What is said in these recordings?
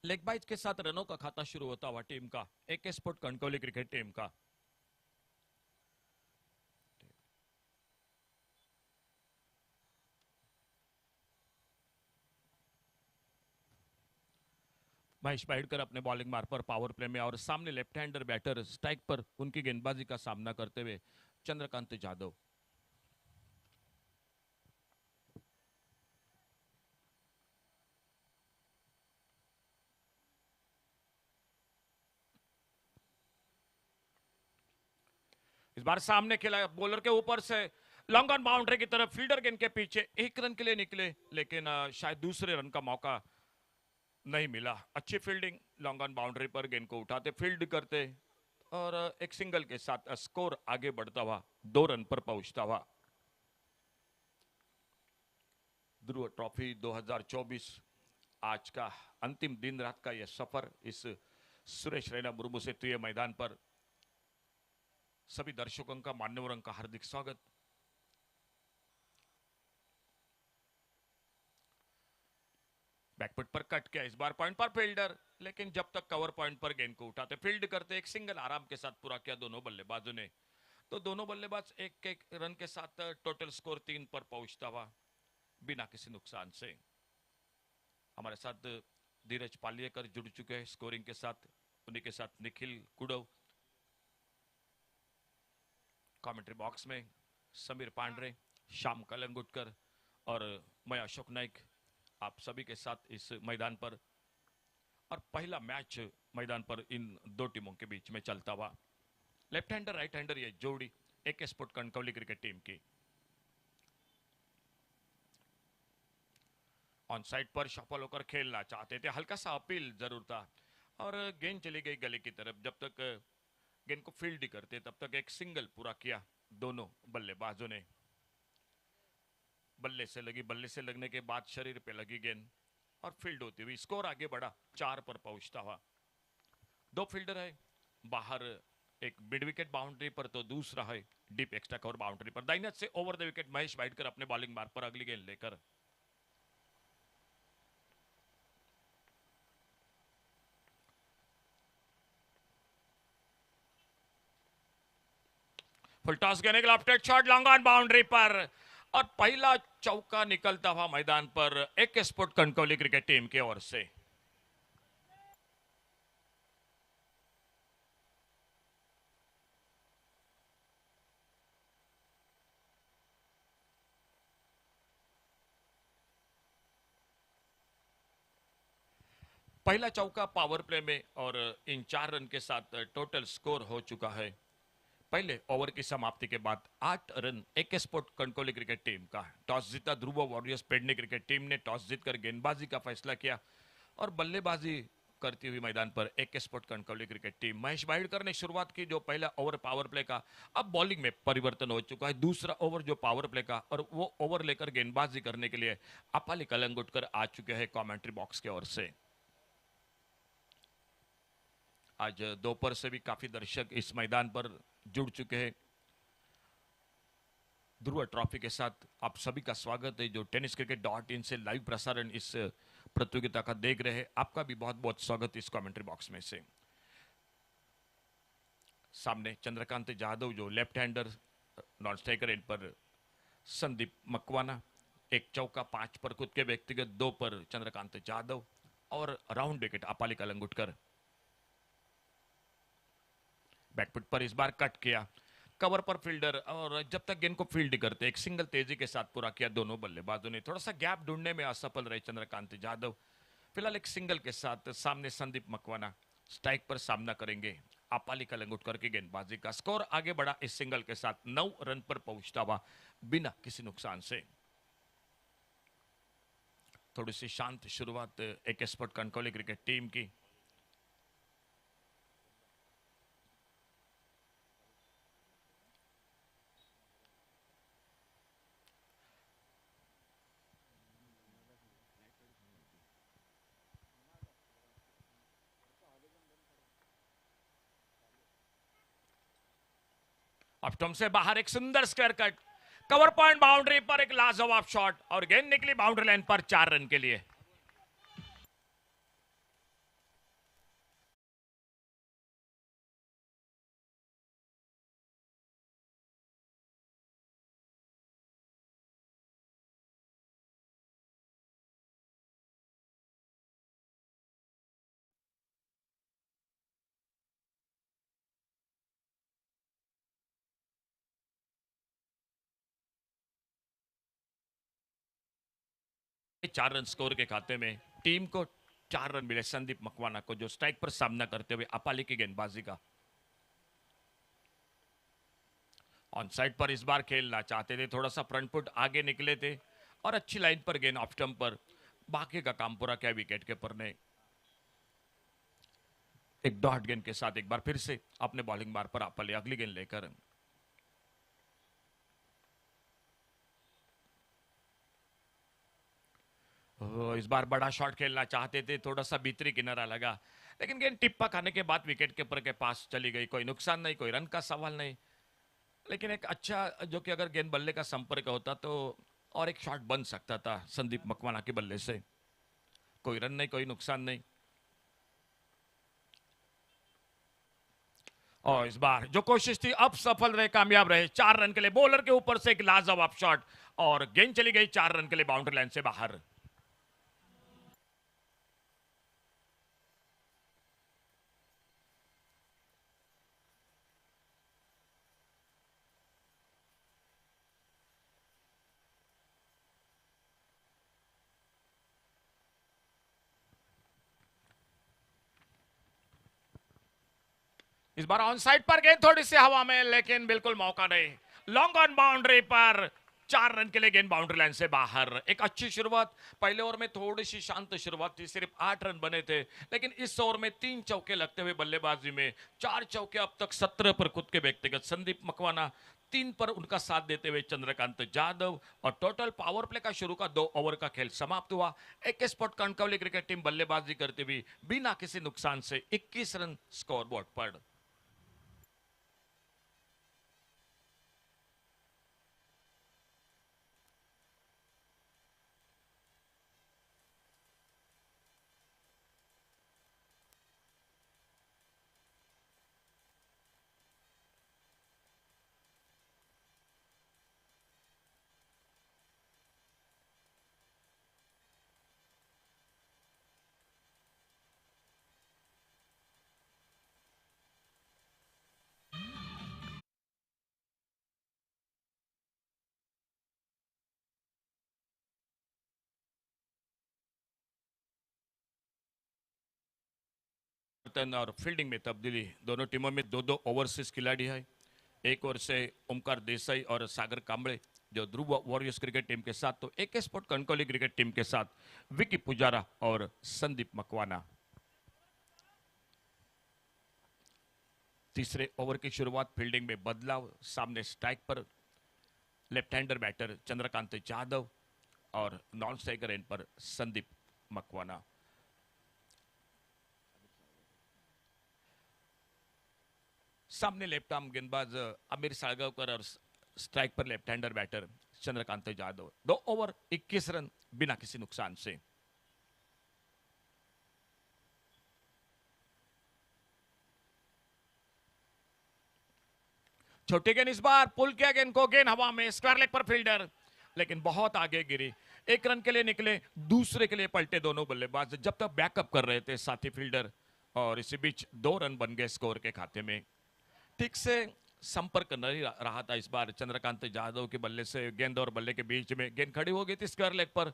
Leg bite के साथ रनों का खाता शुरू होता हुआ टीम का AK sport Kankavli cricket team का। महेश बाइडकर अपने बॉलिंग मार्ग पर पावर प्ले में और सामने लेफ्ट हैंडर बैटर स्ट्राइक पर उनकी गेंदबाजी का सामना करते हुए चंद्रकांत जाधव। इस बार सामने खेला बॉलर के ऊपर से लॉन्ग ऑन बाउंड्री की तरफ, फील्डर गेंद के पीछे 1 रन के लिए निकले, लेकिन शायद दूसरे रन का मौका नहीं मिला। अच्छी फील्डिंग, लॉन्ग ऑन बाउंड्री पर गेंद को उठाते, फील्ड करते और एक सिंगल के साथ स्कोर आगे बढ़ता हुआ 2 रन पर पहुंचता हुआ। ध्रुव ट्रॉफी 2024 आज का अंतिम दिन रात का यह सफर इस सुरेश रैना मुर्मू सेतु मैदान पर सभी दर्शकों का, मान्यवरों का हार्दिक स्वागत। बैकफुट पर कट किया, इस बार पॉइंट पर फील्डर, लेकिन जब तक कवर पॉइंट पर गेंद को उठाते, फील्ड करते, एक सिंगल आराम के साथ पूरा किया दोनों बल्लेबाजों ने। तो दोनों बल्लेबाज एक एक रन के साथ टोटल स्कोर 3 पर पहुंचता हुआ बिना किसी नुकसान से। हमारे साथ धीरज पालियकर जुड़ चुके हैं स्कोरिंग के साथ, उन्हीं के साथ निखिल कुडव, कमेंट्री बॉक्स में समीर पांडरे, श्याम कलंगुटकर और मैं अशोक नाइक, आप सभी के साथ इस मैदान पर। और पहला मैच मैदान पर इन दो टीमों के बीच में चलता हुआ, लेफ्ट हैंडर राइट हैंडर ये जोड़ी AK sport Kankavli cricket team की। ऑन साइड पर सफल होकर खेलना चाहते थे, हल्का सा अपील जरूर था और गेंद चली गई गली की तरफ। जब तक गेंद को फील्ड करते तब तक एक सिंगल पूरा किया दोनों बल्लेबाजों ने। बल्ले से लगी, बल्ले से लगने के बाद शरीर पे लगी गेंद और फील्ड होती हुई स्कोर आगे बढ़ा 4 पर पहुंचता हुआ। 2 फील्डर है, बाहर एक मिड विकेट बाउंड्री पर तो दूसरा है डीप एक्स्ट्रा कवर बाउंड्री पर। दाहिने से ओवर द विकेट महेश बाइडकर अपने बॉलिंग मार्ग पर अगली गेंद लेकर। फुल टॉस के left shot long on boundary पर और पहला चौका निकलता हुआ मैदान पर AK sport Kankavli cricket team की ओर से। पहला चौका पावर प्ले में और इन 4 रन के साथ टोटल स्कोर हो चुका है पहले ओवर की समाप्ति के बाद 8 run AK sport Kankavli cricket team का। टॉस जीता ध्रुव वॉरियर्स पेडने क्रिकेट टीम ने टॉस जीतकर गेंदबाजी का फैसला किया और बल्लेबाजी करती हुई मैदान पर AK sport Kankavli cricket team. Mahesh Baidkar ने शुरुआत की, जो पहला ओवर पावर प्ले का, अब बॉलिंग में परिवर्तन हो चुका है। दूसरा ओवर जो पावर प्ले का, और वो ओवर लेकर गेंदबाजी करने के लिए अपाली कलंगुटकर आ चुके हैं कमेंट्री बॉक्स की ओर से। आज दोपहर से भी काफी दर्शक इस मैदान पर जुड़ चुके हैं। ध्रुव ट्रॉफी के साथ आप सभी का स्वागत है जो tenniscricket.in से लाइव प्रसारण इस प्रतियोगिता का देख रहे हैं। आपका भी बहुत बहुत स्वागत इस कमेंट्री बॉक्स में से। सामने चंद्रकांत जाधव जो left hander non striker, end पर संदीप मकवाना। एक चौका 5 पर खुद के व्यक्तिगत, 2 पर चंद्रकांत जाधव और राउंड विकेट अपाली कलंगुटकर। बैकफुट पर इस बार कट किया, कवर पर फील्डर, और जब तक गेंद को फील्ड करते एक सिंगल तेजी के साथ पूरा किया दोनों बल्लेबाजों ने। थोड़ा सा गैप ढूंढने में असफल रहे चंद्रकांत जाधव। फिलहाल एक सिंगल के साथ सामने संदीप मकवाना स्ट्राइक पर सामना करेंगे अपाली कलंगुटकर की गेंदबाजी का। स्कोर आगे बढ़ा इस सिंगल के साथ 9 रन पर पहुंचता हुआ बिना किसी नुकसान से। थोड़ी सी शांत शुरुआत AK sport Kankavli cricket team की। अब टम से बाहर एक सुंदर square cut, cover point boundary पर एक लाजवाब शॉट और गेंद निकली बाउंड्री लाइन पर 4 रन के लिए। 4 रन स्कोर के खाते में। टीम को 4 रन मिले संदीप मकवाना को, जो स्ट्राइक पर सामना करते हुए अपाली की गेंदबाजी का। ऑन साइड पर इस बार खेलना चाहते थे, थोड़ा सा फ्रंट फुट आगे निकले थे और अच्छी लाइन पर गेंद ऑफ स्टंप पर। बाकी का काम पूरा किया विकेट कीपर ने। एक डॉट गेंद के साथ एक बार फिर से अपने बॉलिंग बार पर अपाली अगली गेंद लेकर। इस बार बड़ा शॉट खेलना चाहते थे, थोड़ा सा भीतरी किनारा लगा, लेकिन गेंद टिप्पा खाने के बाद विकेट कीपर के पास चली गई। कोई नुकसान नहीं, कोई रन का सवाल नहीं, लेकिन एक अच्छा जो कि अगर गेंद बल्ले का संपर्क होता तो और एक शॉट बन सकता था संदीप मकवाना के बल्ले से। कोई रन नहीं, कोई नुकसान नहीं। और इस बार जो कोशिश थी अब सफल रहे, कामयाब रहे। 4 रन के लिए बॉलर के ऊपर से एक लाजवाब शॉट और गेंद चली गई 4 रन के लिए बाउंड्री लाइन से बाहर। इस बार ऑन साइड पर गेंद थोड़ी सी हवा में, लेकिन बिल्कुल मौका नहीं। लॉन्ग ऑन बाउंड्री पर 4 रन के लिए गेंद बाउंड्री लाइन से बाहर। एक अच्छी शुरुआत, पहले ओवर में थोड़ी सी शांत शुरुआत थी, सिर्फ 8 रन बने थे, लेकिन इस ओवर में 3 चौके लगते हुए बल्लेबाजी में 4 चौके अब तक 17 पर खुद के व्यक्तिगत संदीप मकवाना, 3 पर उनका साथ देते हुए चंद्रकांत जाधव। और टोटल पावर प्ले का शुरू का 2 ओवर का खेल समाप्त हुआ। एक स्पॉट कणकवली क्रिकेट टीम बल्लेबाजी करते हुए बिना किसी नुकसान से 21 रन स्कोर बोर्ड पर। और फील्डिंग में तब्दीली, दोनों टीमों में 2-2 ओवरसीज खिलाड़ी है। एक ओर से ओमकार देसाई और सागर कांबळे जो ध्रुव वॉरियर्स क्रिकेट टीम के साथ, तो एक स्पोर्ट कणकवली क्रिकेट टीम के साथ विकी पुजारा और संदीप मकवाना। तीसरे ओवर की शुरुआत, फील्डिंग में बदलाव, सामने स्ट्राइक पर left hander batter Chandrakant Jadhav और नॉन स्ट्राइकर एंड पर संदीप मकवाना। सामने लेफ्ट आर्म गेंदबाज आमिर साळगावकर और स्ट्राइक पर left hander batter Chandrakant Jadhav. 2 over 21 run बिना किसी नुकसान से। छोटी गेंद इस बार पुल किया, गेंद को, गेंद हवा में, स्क्वायर लेग पर फील्डर, लेकिन बहुत आगे गिरी। 1 रन के लिए निकले, दूसरे के लिए पलटे दोनों बल्लेबाज जब तक बैकअप कर रहे थे साथी फील्डर, और इसी बीच 2 रन बन गए स्कोर के खाते में। ठीक से संपर्क नहीं रहा था इस बार चंद्रकांत जाधव के बल्ले से गेंद और बल्ले के बीच में। गेंद खड़ी हो गई थी स्क्वायर लेग पर,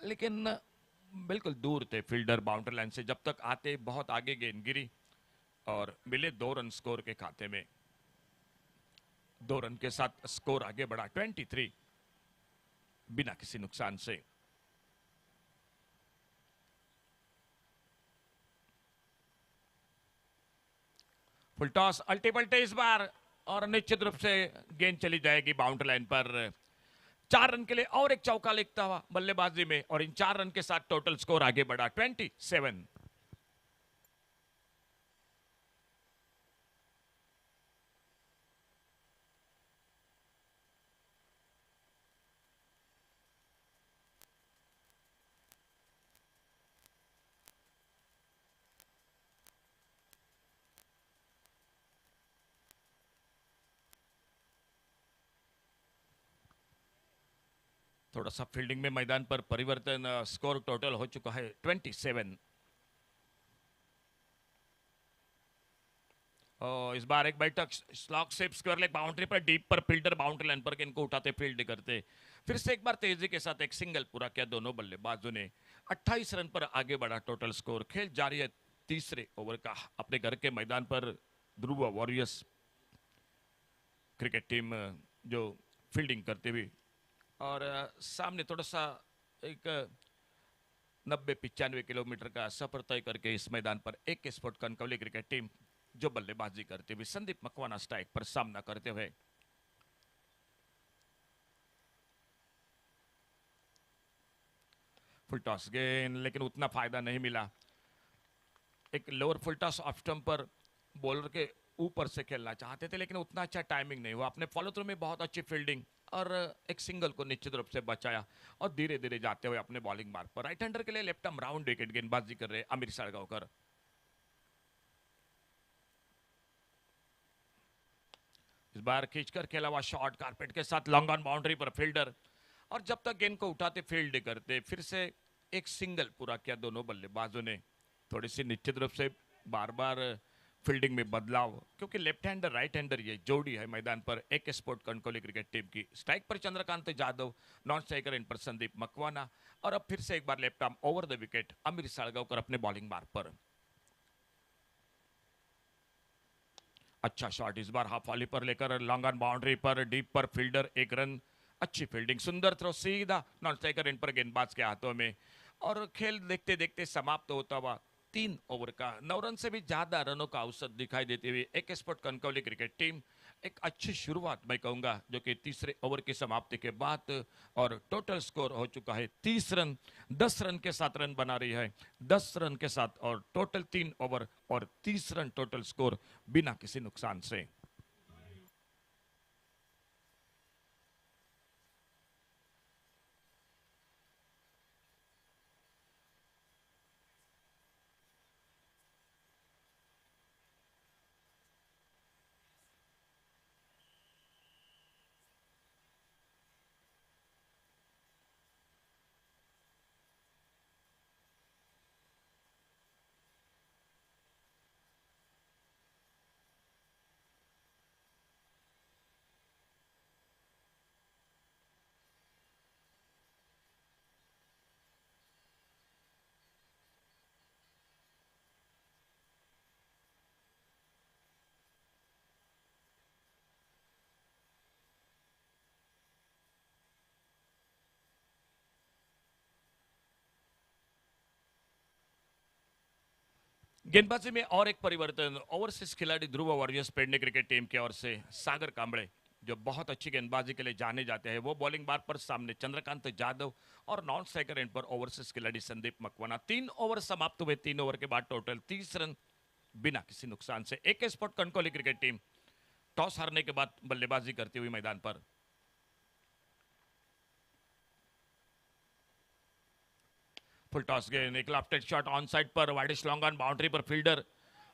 लेकिन बिल्कुल दूर थे फील्डर बाउंड्री लाइन से। जब तक आते बहुत आगे गेंद गिरी और मिले 2 रन स्कोर के खाते में। 2 रन के साथ स्कोर आगे बढ़ा 23 बिना किसी नुकसान से। फुल टॉस, अल्टी पल्टे इस बार, और निश्चित रूप से गेंद चली जाएगी बाउंड्री लाइन पर। 4 रन के लिए और एक चौका लिखता हुआ बल्लेबाजी में, और इन 4 रन के साथ टोटल स्कोर आगे बढ़ा 27। थोड़ा सा फील्डिंग में मैदान पर परिवर्तन, स्कोर टोटल हो चुका है 27। और इस बार एक बैठक slog shape square leg boundary पर डीप पर फील्डर बाउंड्री लाइन पर गेंद को उठाते फील्ड करते फिर से एक बार तेजी के साथ एक सिंगल पूरा किया दोनों बल्लेबाजों ने 28 रन पर आगे बढ़ा टोटल स्कोर। खेल जारी है तीसरे ओवर का अपने घर के मैदान पर। ध्रुव वॉरियर्स क्रिकेट टीम जो फील्डिंग करते हुए और सामने थोड़ा सा एक 90-95 किलोमीटर का सफर तय करके इस मैदान पर एक स्पोर्ट कनकवली क्रिकेट टीम जो बल्लेबाजी करते हुए संदीप मकवाना स्ट्राइक पर सामना करते हुए। फुल टॉस गेंद लेकिन उतना फायदा नहीं मिला। एक lower full toss off stump पर बॉलर के ऊपर से खेलना चाहते थे लेकिन उतना अच्छा टाइमिंग नहीं हुआ। अपने फॉलो थ्रू में बहुत अच्छी फील्डिंग और एक सिंगल को निश्चित रूप से बचाया और धीरे धीरे जाते हुए अपने बॉलिंग मार्ग पर राइट हैंडर के लिए लेफ्ट आर्म राउंड विकेट गेंदबाजी कर रहे आमिर साड़गांवकर। इस बार खींचकर खेला हुआ शॉर्ट कारपेट के साथ लॉन्ग ऑन बाउंड्री पर फील्डर और जब तक गेंद को उठाते फील्ड करते फिर से एक सिंगल पूरा किया दोनों बल्लेबाजों ने। थोड़ी सी निश्चित रूप से बार बार फील्डिंग में बदलाव क्योंकि लेफ्ट हैंडर राइट हैंडर ये जोड़ी है मैदान पर एक स्पोर्ट कनकवली क्रिकेट टीम की। स्ट्राइक पर Chandrakant Jadhav, non striker end पर संदीप मकवाना और अब फिर से एक बार left arm over the wicket Aamir Sadgaonkar अपने बॉलिंग मार्ग पर। अच्छा शॉट इस बार हाफ वाली पर लेकर लॉन्ग ऑन बाउंड्री पर डीप पर फील्डर एक रन। अच्छी फील्डिंग सुंदर थ्रो सीधा नॉन स्ट्राइकर इन पर गेंदबाज के हाथों में और खेल देखते देखते समाप्त होता हुआ 3 ओवर का 9 रन से भी ज्यादा रनों का औसत दिखाई देते हुए एक स्पोर्ट कनकवली क्रिकेट टीम एक अच्छी शुरुआत मैं कहूंगा जो कि तीसरे ओवर की समाप्ति के बाद और टोटल स्कोर हो चुका है 30 रन। 10 रन के साथ रन बना रही है 10 रन के साथ और टोटल 3 ओवर और 30 रन टोटल स्कोर बिना किसी नुकसान से। गेंदबाजी में और एक परिवर्तन ओवरसीज खिलाड़ी ध्रुव वॉरियर्स पेडने क्रिकेट टीम की ओर से सागर कांबळे जो बहुत अच्छी गेंदबाजी के लिए जाने जाते हैं वो बॉलिंग बार पर सामने चंद्रकांत जाधव और नॉन स्ट्राइकर एंड पर ओवरसीज खिलाड़ी संदीप मकवाना। 3 ओवर समाप्त हुए 3 ओवर के बाद टोटल 30 रन बिना किसी नुकसान से। एक sport Kankavli cricket team toss हारने के बाद बल्लेबाजी करती हुई मैदान पर। फुल टॉस गेंद एक लेफ्ट शॉट ऑन साइड पर वाइडिश लॉन्ग ऑन बाउंड्री पर फील्डर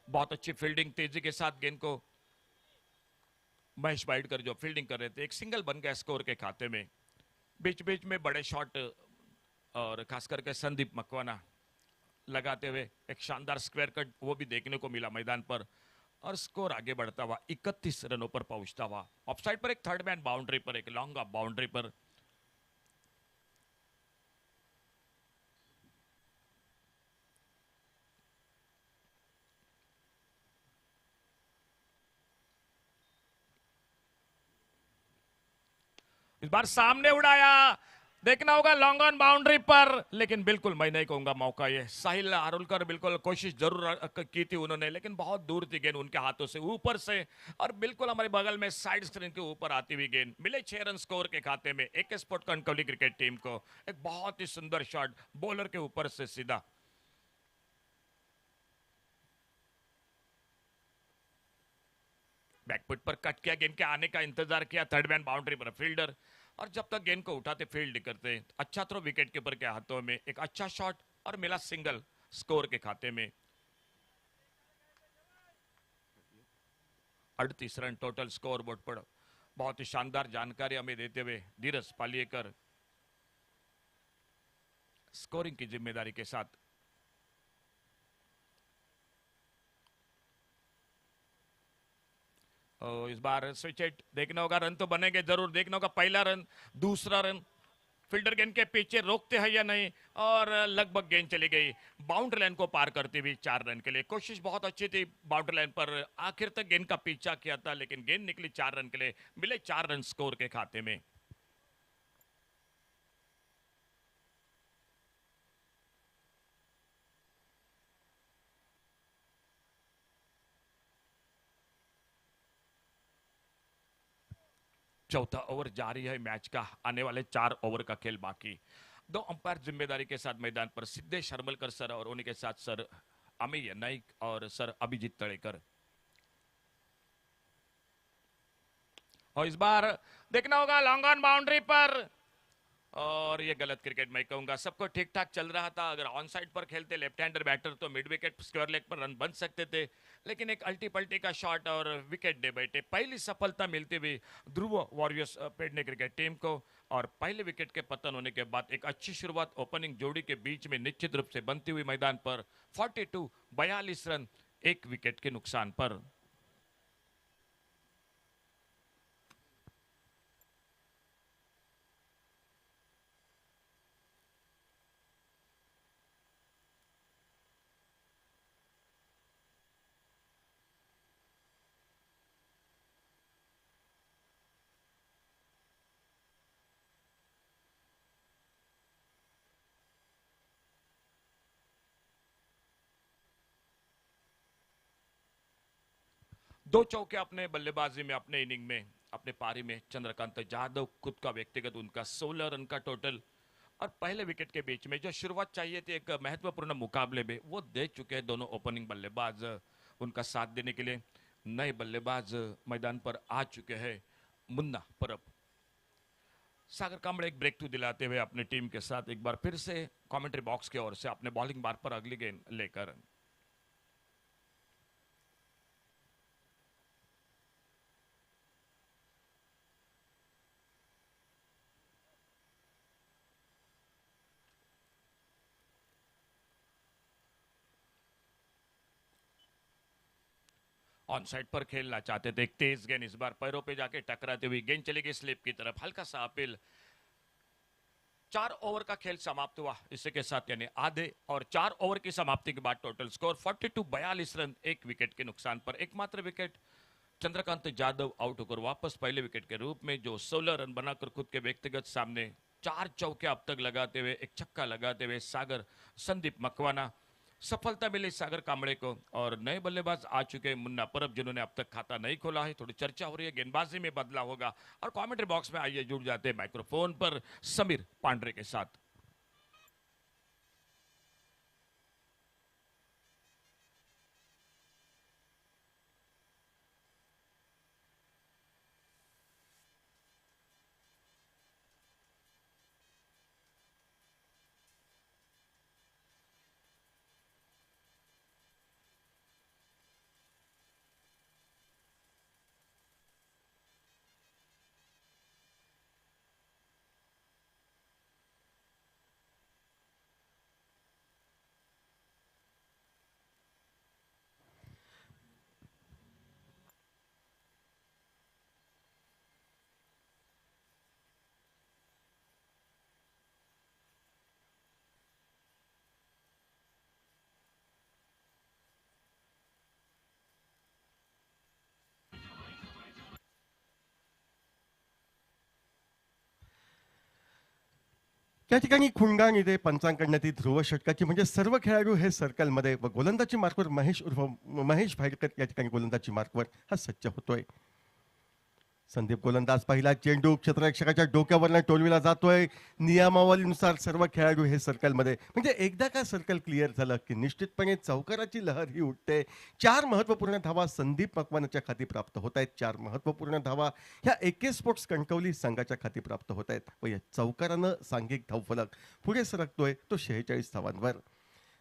बहुत अच्छी फील्डिंग तेजी के साथ गेंद को महेश वाइडकर जो फील्डिंग कर रहे थे एक सिंगल बन गया स्कोर के खाते में। बीच बीच में बड़े शॉट और खास करके संदीप मकवाना लगाते हुए एक शानदार स्क्वायर कट वो भी देखने को मिला मैदान पर और स्कोर आगे बढ़ता हुआ 31 रनों पर पहुंचता हुआ। ऑफसाइड पर एक थर्ड मैन बाउंड्री पर एक लॉन्ग ऑफ बाउंड्री पर इस बार सामने उड़ाया देखना होगा लॉन्ग ऑन बाउंड्री पर लेकिन बिल्कुल मैं नहीं कहूंगा मौका ये साहिल आरुलकर बिल्कुल कोशिश जरूर की थी उन्होंने लेकिन बहुत दूर थी गेंद उनके हाथों से ऊपर से और बिल्कुल हमारे बगल में साइड स्क्रीन के ऊपर आती हुई गेंद मिले 6 रन स्कोर के खाते में एक स्पोर्ट कनकवली क्रिकेट टीम को। एक बहुत ही सुंदर शॉट बॉलर के ऊपर से सीधा बैकफुट पर कट किया गेंद के आने का इंतजार किया थर्ड मैन बाउंड्री पर फील्डर और जब तक गेंद को उठाते फील्ड करते अच्छा थ्रो विकेट कीपर के हाथों में एक अच्छा शॉट और मिला सिंगल स्कोर के खाते में। 38 रन टोटल स्कोर बोर्ड पर। बहुत ही शानदार जानकारी हमें देते हुए धीरज पालियेकर स्कोरिंग की जिम्मेदारी के साथ इस बार स्विच हिट देखना होगा, रन तो बनेंगे जरूर, देखना होगा पहला रन, दूसरा रन फील्डर गेंद के पीछे रोकते हैं या नहीं, और लगभग गेंद चली गई बाउंड्री लाइन को पार करती हुई 4 रन के लिए। कोशिश बहुत अच्छी थी बाउंड्री लाइन पर, आखिर तक गेंद का पीछा किया था लेकिन गेंद निकली 4 रन के लिए, मिले 4 रन स्कोर के खाते में। चौथा ओवर जारी है मैच का, आने वाले 4 ओवर का खेल बाकी। दो अंपायर जिम्मेदारी के साथ मैदान पर, सिद्धेश हरमलकर सर और उन्हीं के साथ सर अमीय नाइक और सर अभिजीत तड़ेकर। और इस बार देखना होगा लॉन्ग ऑन बाउंड्री पर, और ये गलत क्रिकेट मैं कहूंगा। सबको ठीक ठाक चल रहा था, अगर ऑन साइड पर खेलते लेफ्ट हैंडर बैटर तो मिड विकेट स्क्वायर लेग पर रन बन सकते थे, लेकिन एक अल्टी पल्टी का शॉट और विकेट दे बैठे। पहली सफलता मिलती हुई ध्रुव वॉरियर्स पेडने क्रिकेट टीम को, और पहले विकेट के पतन होने के बाद एक अच्छी शुरुआत ओपनिंग जोड़ी के बीच में निश्चित रूप से बनती हुई मैदान पर 42 रन 1 विकेट के नुकसान पर। दो चौके अपने बल्लेबाजी में, अपने इनिंग में, अपने पारी में चंद्रकांत जाधव खुद का व्यक्तिगत उनका 16 रन का टोटल, और पहले विकेट के बीच में जो शुरुआत चाहिए थी एक महत्वपूर्ण मुकाबले में, वो दे चुके हैं दोनों ओपनिंग बल्लेबाज उनका साथ देने के लिए। नए बल्लेबाज मैदान पर आ चुके हैं, मुन्ना परब। सागर कांबड़े एक ब्रेक थ्रू दिलाते हुए अपने टीम के साथ एक बार फिर से कमेंट्री बॉक्स की ओर से अपने बॉलिंग बार पर अगली गेंद लेकर। ऑन साइड पर खेलना चाहते थे, एक तेज गेंद इस बार पैरों पे जाके टकराते हुई गेंद चली गई स्लिप की तरफ, हल्का सा अपील। 4 ओवर का खेल समाप्त हुआ इसी के साथ, यानी आधे और 4 ओवर की समाप्ति के बाद टोटल स्कोर 42 रन 1 विकेट के नुकसान पर। एकमात्र विकेट चंद्रकांत जाधव आउट होकर वापस पहले विकेट के रूप में, जो 16 रन बनाकर खुद के व्यक्तिगत सामने 4 चौके अब तक लगाते हुए, एक छक्का लगाते हुए सागर संदीप मकवाना। सफलता मिली सागर कांबड़े को, और नए बल्लेबाज आ चुके हैं मुन्ना परब, जिन्होंने अब तक खाता नहीं खोला है। थोड़ी चर्चा हो रही है गेंदबाजी में बदलाव होगा, और कमेंट्री बॉक्स में आइए जुड़ जाते हैं माइक्रोफोन पर समीर पांडरे के साथ। त्या ठिकाणी खुंडाण इथे पंचांग करण्यात येईल ध्रुव षटकाची म्हणजे सर्व खेळाडू हे सर्कलमध्ये व गोलंदाजी मार्कवर महेश उर्फ महेश भाईरकर या ठिकाणी गोलंदाजी मार्कवर हा सज्ज होतोय. संदीप गोलंदाज पहिला चेंडू क्षेत्ररक्षकाच्या डोक्यावरनं टोलविला जातोय. नियमावलीनुसार सर्व खेळाडू हे सर्कलमध्ये म्हणजे एकदा का सर्कल क्लिअर झालं की निश्चितपणे चौकाराची लहर ही उठते. 4 महत्वपूर्ण धावा संदीप मकवानाच्या खाती प्राप्त होत आहेत. 4 महत्वपूर्ण धावा ह्या एके स्पोर्ट्स कणकवली संघाच्या खाती प्राप्त होत आहेत व या चौकारानं सांघिक धावफलक पुढे सरकतोय तो 46 धावांवर.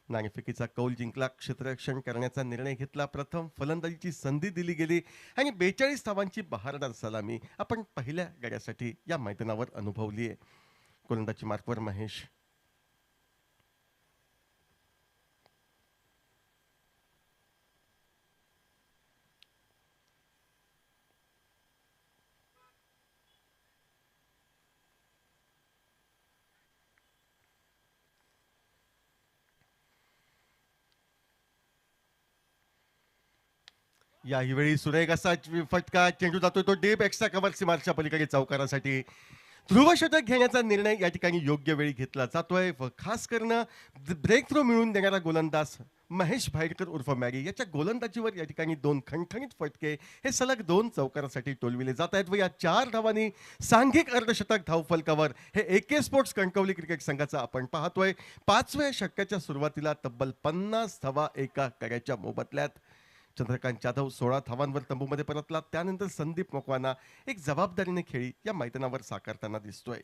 नाणेफेकीचा कौल जिंकला. क्षेत्ररक्षण करण्याचा निर्णय घेतला. प्रथम फलंदाजीची संधी दिली गेली आणि 42 धावांची बहारदार सलामी आपण पहिल्या गड्यासाठी या मैदानावर अनुभवली आहे. गोलंदाजी मार्कवर महेश. याही सुरेख असा फटका, चेंडू जातोय तो डीप एक्स्ट्रा कव्हर सीमारेषा पलीकडे चौकारासाठी. ध्रुवशतक घेण्याचा निर्णय या ठिकाणी योग्य वेळी घेतला जातोय व खास करणं ब्रेक थ्रो मिळवून देणारा गोलंदाज महेश भाईरकर उर्फ मॅगी याच्या गोलंदाजीवर या ठिकाणी दोन खणखणीत फटके हे सलग दोन चौकारासाठी टोलविले जात आहेत व या 4 धावांनी सांघिक अर्धशतक धावफलकावर हे AK स्पोर्ट्स कणकवली क्रिकेट संघाचा आपण पाहतोय. 5व्या षटकाच्या सुरुवातीला तब्बल 50 धावा एका कड्याच्या मोबदल्यात. चंद्रकांत जाधव 16 धावांवर तंबूमध्ये परतला. त्यानंतर संदीप मकवाना एक जबाबदारीने खेळी या मैदानावर साकारताना दिसतोय.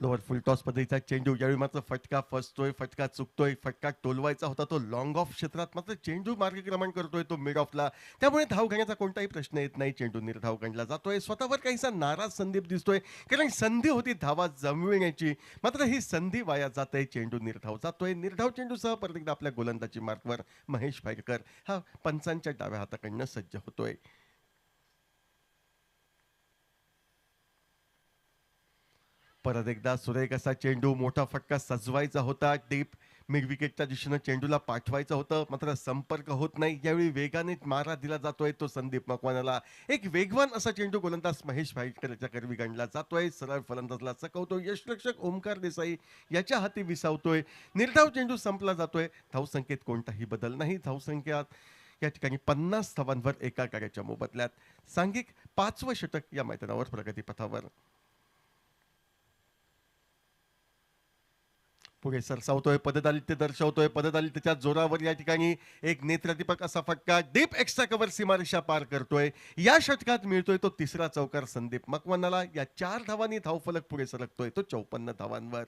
लोअर फुल टॉस पद्धतीचा चेंडू यावेळी मात्र फटका फसतोय, फटका चुकतोय, फटका टोलवायचा होता तो लॉंग ऑफ क्षेत्रात, मात्र चेंडू मार्गक्रमण करतोय तो मिड ऑफला. त्यामुळे धाव घेण्याचा कोणताही प्रश्न येत नाही. चेंडू निर्धाव गणला जातोय. स्वतःवर काहीसा नाराज संदीप दिसतोय, कारण संधी होती धावा जमविण्याची, मात्र ही संधी वाया जाते. चेंडू निर्धाव जातोय. निर्धाव चेंडूसह परत एकदा आपल्या गोलंदाजी मार्कवर महेश भाईरकर हा पंचांच्या डाव्या हाताकडनं सज्ज होतोय. परत एकदा सुरेख असा चेंडू, मोठा फटका सजवायचा होता. डीप मिड विकेटच्या दिशेनं चेंडूला पाठवायचं होतं, मात्र संपर्क होत नाही. यावेळी वेगाने मारा दिला जातोय तो संदीप मकवानाला. एक वेगवान असा चेंडू गोलंदाज महेश भाईरकर याच्या करवी गणला जातोय. सरळ फलंदाजला चकवतोय. यष्टिरक्षक ओमकार देसाई याच्या हाती विसावतोय. निर्धाव चेंडू संपला जातोय. धावसंख्येत कोणताही बदल नाही. धावसंख्यात या ठिकाणी 50 धावांवर एका गाड्याच्या मोबदल्यात सांघिक 5वं षटक या मैदानावर प्रगतीपथावर. पुढे सरसावतोय, पददालित्य दर्शवतोय. पददालित्याच्या जोरावर या ठिकाणी एक नेत्रदीपक असा फटका डीप एक्स्ट्रा कव्हर सीमारेषा पार करतोय. या षटकात मिळतोय तो तिसरा चौकार संदीप मकवानाला. या 4 धावांनी धावफलक पुढे सरकतोय तो 54 धावांवर.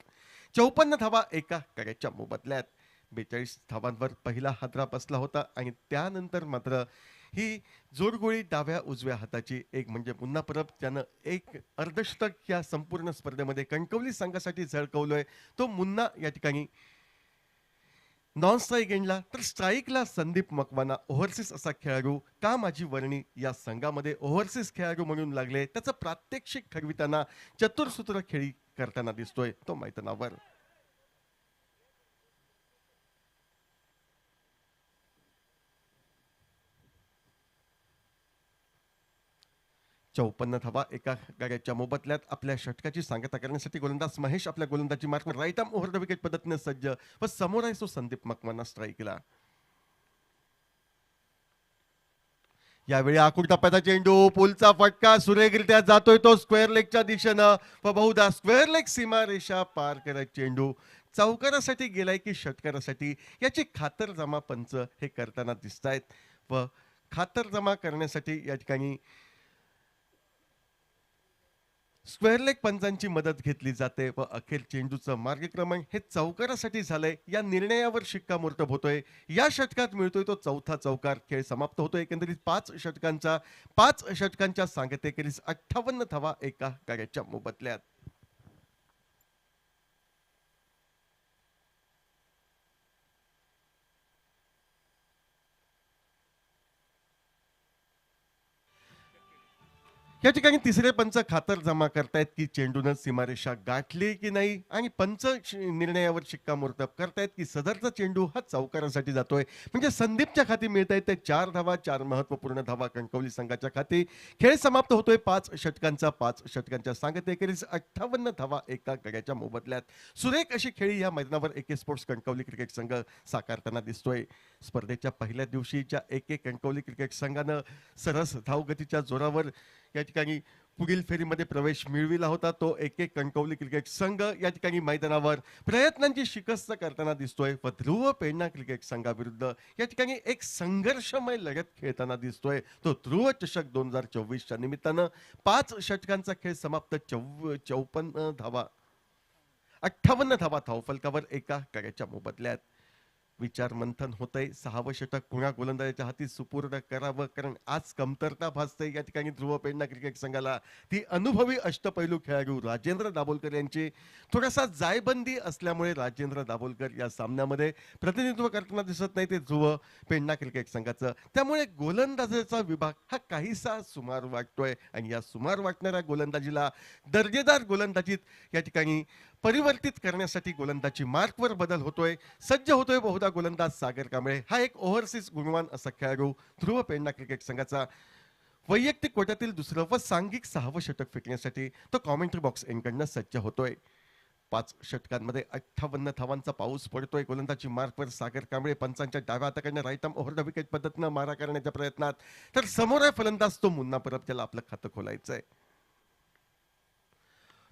54 धावा एका कड्याच्या मोबदल्यात. 42 धावांवर पहिला हादरा बसला होता आणि त्यानंतर मात्र ही जोरगोळी डाव्या उजव्या हाताची एक म्हणजे पुन्हा परत त्यानं एक अर्धशतक या संपूर्ण स्पर्धेमध्ये कणकवली संघासाठी झळकवलोय. तो मुन्ना या ठिकाणी नॉन स्ट्राईक गेंडला, तर स्ट्राईकला संदीप मकवाना ओव्हरसीज असा खेळाडू का माझी वर्णी या संघामध्ये ओव्हरसीज खेळाडू म्हणून लागले, त्याचं प्रात्यक्षिक ठरविताना चतुरसूत्र खेळी करताना दिसतोय तो मैदानावर. 54 धावा एका गाड्याच्या मोबदल्यात. आपल्या षटकाची सांगता करण्यासाठी गोलंदाज महेश आपल्या गोलंदाजी मार्कवर right arm over the wicket पद्धतीने सज्ज व समोर आहे तो संदीप मकवाना स्ट्राईकला. यावेळी आखूड टप्प्याचा चेंडू, पुलचा फटका सुरेखरित्या जातोय तो स्क्वेअर लेगच्या दिशेनं व बहुधा स्क्वेअर लेग सीमारेषा पार करत चेंडू चौकारासाठी गेलाय की षटकारासाठी याची खातरजमा पंच हे करताना दिसतायत व खातरजमा करण्यासाठी या ठिकाणी स्क्वेअर लेग पंचांची मदत घेतली जाते व अखेर चेंडूचं मार्गक्रमण हे चौकारासाठी झालंय. या निर्णयावर शिक्कामोर्तब होतोय. या षटकात मिळतोय तो चौथा चौकार. खेळ समाप्त होतोय. एकंदरीत 5 षटकांच्या सांगतेखेरीज 58 धावा एका गाड्याच्या मोबदल्यात. या ठिकाणी तिसरे पंच खातर जमा करतायत की चेंडूनं सीमारेषा गाठली की नाही आणि पंच निर्णयावर शिक्कामोर्तब करतायत की सदरचा चेंडू हा चौकारासाठी जातोय. म्हणजे संदीपच्या खाती मिळत आहेत ते 4 धावा, 4 महत्वपूर्ण धावा कणकवली संघाच्या खाती. खेळ समाप्त होतोय 5 षटकांच्या सांगतेखेरीज 58 धावा एका गड्याच्या मोबदल्यात. सुरेख अशी खेळी या मैदानावर AK स्पोर्ट्स कणकवली क्रिकेट संघ साकारताना दिसतोय. स्पर्धेच्या पहिल्या दिवशीच्या AK कणकवली क्रिकेट संघानं सरस धावगतीच्या जोरावर या ठिकाणी पुढील फेरीमध्ये प्रवेश मिळविला होता. तो AK कणकवली क्रिकेट संघ या ठिकाणी मैदानावर प्रयत्नांची शिकस्त करताना दिसतोय व ध्रुव पेडणा क्रिकेट संघाविरुद्ध या ठिकाणी एक संघर्षमय लढत खेळताना दिसतोय. तो ध्रुव चषक 2024च्या निमित्तानं 5 षटकांचा खेळ समाप्त. 58 धावा धावफलकावर एका गड्याच्या मोबदल्यात. विचार मंथन होतंय. 6वं षटक कुणा गोलंदाजाच्या हाती सुपूर्द करावं, कारण आज कमतरता भासते या ठिकाणी ध्रुव पेडणा क्रिकेट संघाला. ती अनुभवी अष्टपैलू खेळाडू राजेंद्र दाभोलकर यांची थोडासा जायबंदी असल्यामुळे राजेंद्र दाभोलकर या सामन्यामध्ये प्रतिनिधित्व करताना दिसत नाही ते ध्रुव पेडणा क्रिकेट संघाचं. त्यामुळे गोलंदाजीचा विभाग हा काहीसा सुमार वाटतोय आणि या सुमार वाटणाऱ्या गोलंदाजीला दर्जेदार गोलंदाजीत या ठिकाणी परिवर्तित करण्यासाठी गोलंदाजी मार्कवर बदल होतोय. सज्ज होतोय बहुधा गोलंदाज सागर कांबळे. हा एक ओव्हरसीज गुणवान असा खेळाडू ध्रुव पेडणा क्रिकेट संघाचा वैयक्तिक कोट्यातील दुसरं व सांघिक 6वं षटक फेकण्यासाठी तो कॉमेंट्री बॉक्स एंडकडनं सज्ज होतोय. 5 षटकांमध्ये 58 धावांचा पाऊस पडतोय. गोलंदाजी मार्कवर सागर कांबळे. पंचांच्या डाव्या हाताकडनं right arm over the wicket पद्धतीनं मारा करण्याच्या प्रयत्नात, तर समोर आहे फलंदाज तो मुन्ना परब, त्याला आपलं खातं खोलायचंय.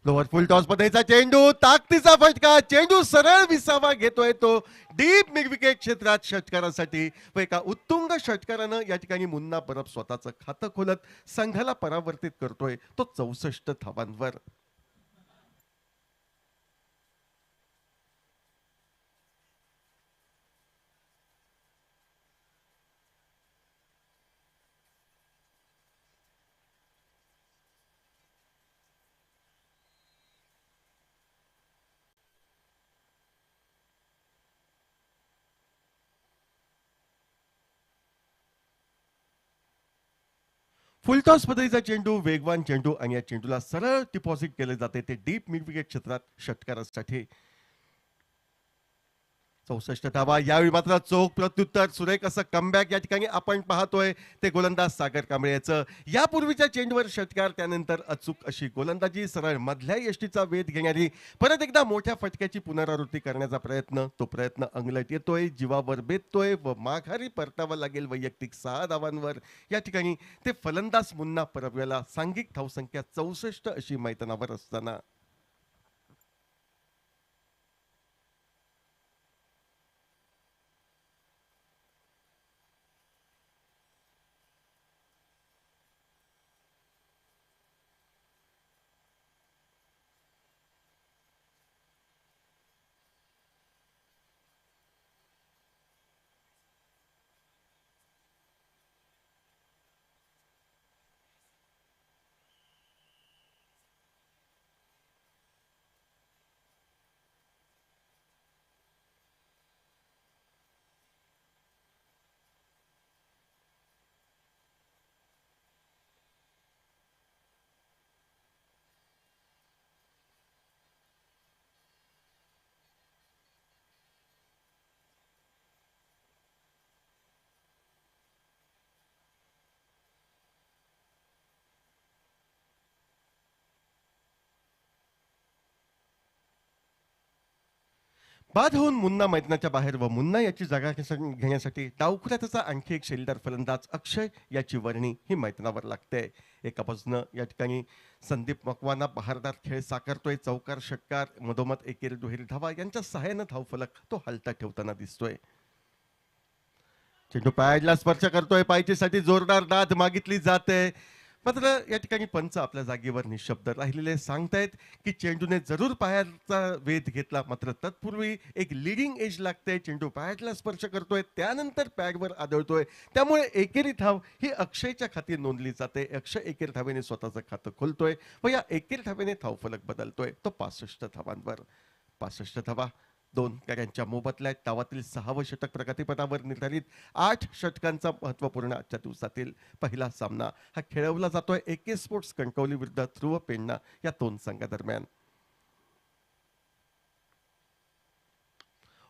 लोअर फुल टॉस पद्धतीचा चेंडू, ताकदीचा फटका, चेंडू सरळ विसावा घेतोय तो डीप मिड विकेट क्षेत्रात षटकारासाठी व एका उत्तुंग षटकारानं या ठिकाणी मुन्ना परब स्वतःचं खातं खोलत संघाला परावर्तित करतोय तो 64 धावांवर. फुलटॉस पद्धतीचा चेंडू, वेगवान चेंडू आणि या चेंडूला सरळ डिपॉझिट केले जाते ते डीप मिड विकेट क्षेत्रात षटकारासाठी. 64 धावा. यावेळी मात्र चोख प्रत्युत्तर, सुरेख असं कमबॅक या ठिकाणी आपण पाहतोय ते गोलंदाज सागर कांबळे याचं. यापूर्वीच्या चेंडूवर षटकार, त्यानंतर अचूक अशी गोलंदाजी, सरळ मधल्या यष्टीचा वेध घेणारी परत एकदा मोठ्या फटक्याची पुनरावृत्ती करण्याचा प्रयत्न. तो प्रयत्न अंगलट येतोय, जीवावर बेततोय व माघारी परतावा लागेल वैयक्तिक 6 धावांवर. या ठिकाणी ते फलंदाज मुन्ना परब याला सांघिक धावसंख्या 64 अशी मैदानावर असताना. बाद होऊन मुन्ना मैदानाच्या बाहेर व मुन्ना याची जागा घेण्यासाठी डावखुऱ्याचा आणखी एक शैलीदार फलंदाज अक्षय याची वर्णी ही मैदानावर लागते. एका बाजूनं या ठिकाणी संदीप मकवाना बहारदार खेळ साकारतोय. चौकार, षटकार, मधोमध एकेरी दुहेरी धावा यांच्या सहाय्यानं धावफलक तो हलता ठेवताना दिसतोय. चेंडू पॅडला स्पर्श करतोय. पायचीसाठी जोरदार दाद मागितली जाते. मात्र या ठिकाणी पंच आपल्या जागेवर निशब्द राहिलेले सांगतायत की चेंडूने जरूर पायाचा वेध घेतला, मात्र तत्पूर्वी एक लिडिंग एज लागते. चेंडू पॅडला स्पर्श करतोय, त्यानंतर पॅडवर आदळतोय, त्यामुळे एकेरी धाव ही अक्षयच्या खाती नोंदली जाते. अक्षय एकेरी धावेने स्वतःचं खातं खोलतोय व या एकेरी धावेने धावफलक बदलतोय तो 65 धावांवर. 65 धावा 2 गड्यांच्या मोबदल्यात डावातील 6वं षटक प्रगतीपथावर निर्धारित 8 षटकांचा महत्वपूर्ण आजच्या दिवसातील पहिला सामना हा खेळवला जातोय AK स्पोर्ट्स कणकवली विरुद्ध ध्रुव पेडणा या 2 संघादरम्यान.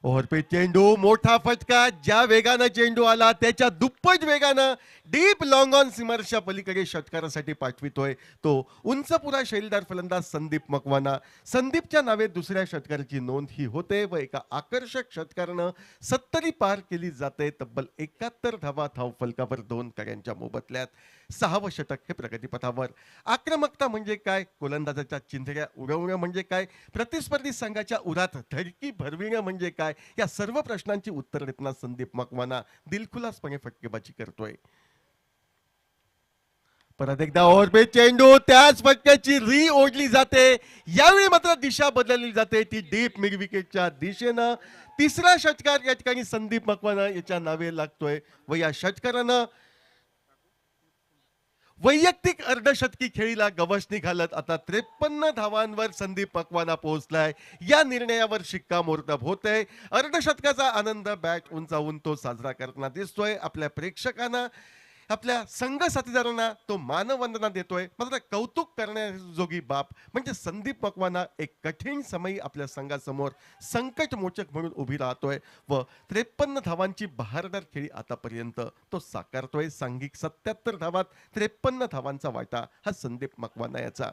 ओव्हरपेच चेंडू, मोठा फटका, ज्या वेगानं चेंडू आला त्याच्या दुप्पट वेगानं डीप लॉंग ऑन सीमरच्या पलीकडे षटकारासाठी पाठवितोय तो उंचपुरा शैलीदार फलंदाज संदीप मकवाना. संदीपच्या नावे दुसऱ्या षटकाराची नोंद ही होते व एका आकर्षक षटकारानं 70 पार केली जाते. तब्बल 71 धावा धावफलकावर 2 गड्यांच्या मोबदल्यात. 6वं षटक हे प्रगतीपथावर. आक्रमकता म्हणजे काय, गोलंदाजाच्या चिंधड्या उडवणं म्हणजे काय, प्रतिस्पर्धी संघाच्या उरात धडकी भरविणं म्हणजे काय, या सर्व प्रश्नांची उत्तर देताना संदीप मकवाना दिलखुलासपणे फटकेबाजी करतोय. परत एकदा ओव्हरपेच चेंडू, त्याच फटक्याची री ओढली जाते. यावेळी मात्र दिशा बदलली जाते ती डीप मिड विकेटच्या दिशेनं. तिसरा षटकार या ठिकाणी संदीप मकवाना याच्या नावे लागतोय व या षटकारानं वैयक्तिक अर्धशतकी खेळीला गवसणी घालत आता 53 धावांवर संदीप मकवाना पोहोचलाय. या निर्णयावर शिक्कामोर्तब होतंय. अर्धशतकाचा आनंद बॅट उंचावून तो साजरा करताना दिसतोय. आपल्या प्रेक्षकांना आपल्या संघ साथीदारांना तो मानवंदना देतोय. मात्र कौतुक करण्याजोगी बाब म्हणजे संदीप मकवाना एक कठीण समयी आपल्या संघासमोर संकटमोचक म्हणून उभी राहतोय व 53 धावांची बहारदार खेळी आतापर्यंत तो साकारतोय. सांघिक 77 धावात 53 धावांचा वाटा हा संदीप मकवाना याचा.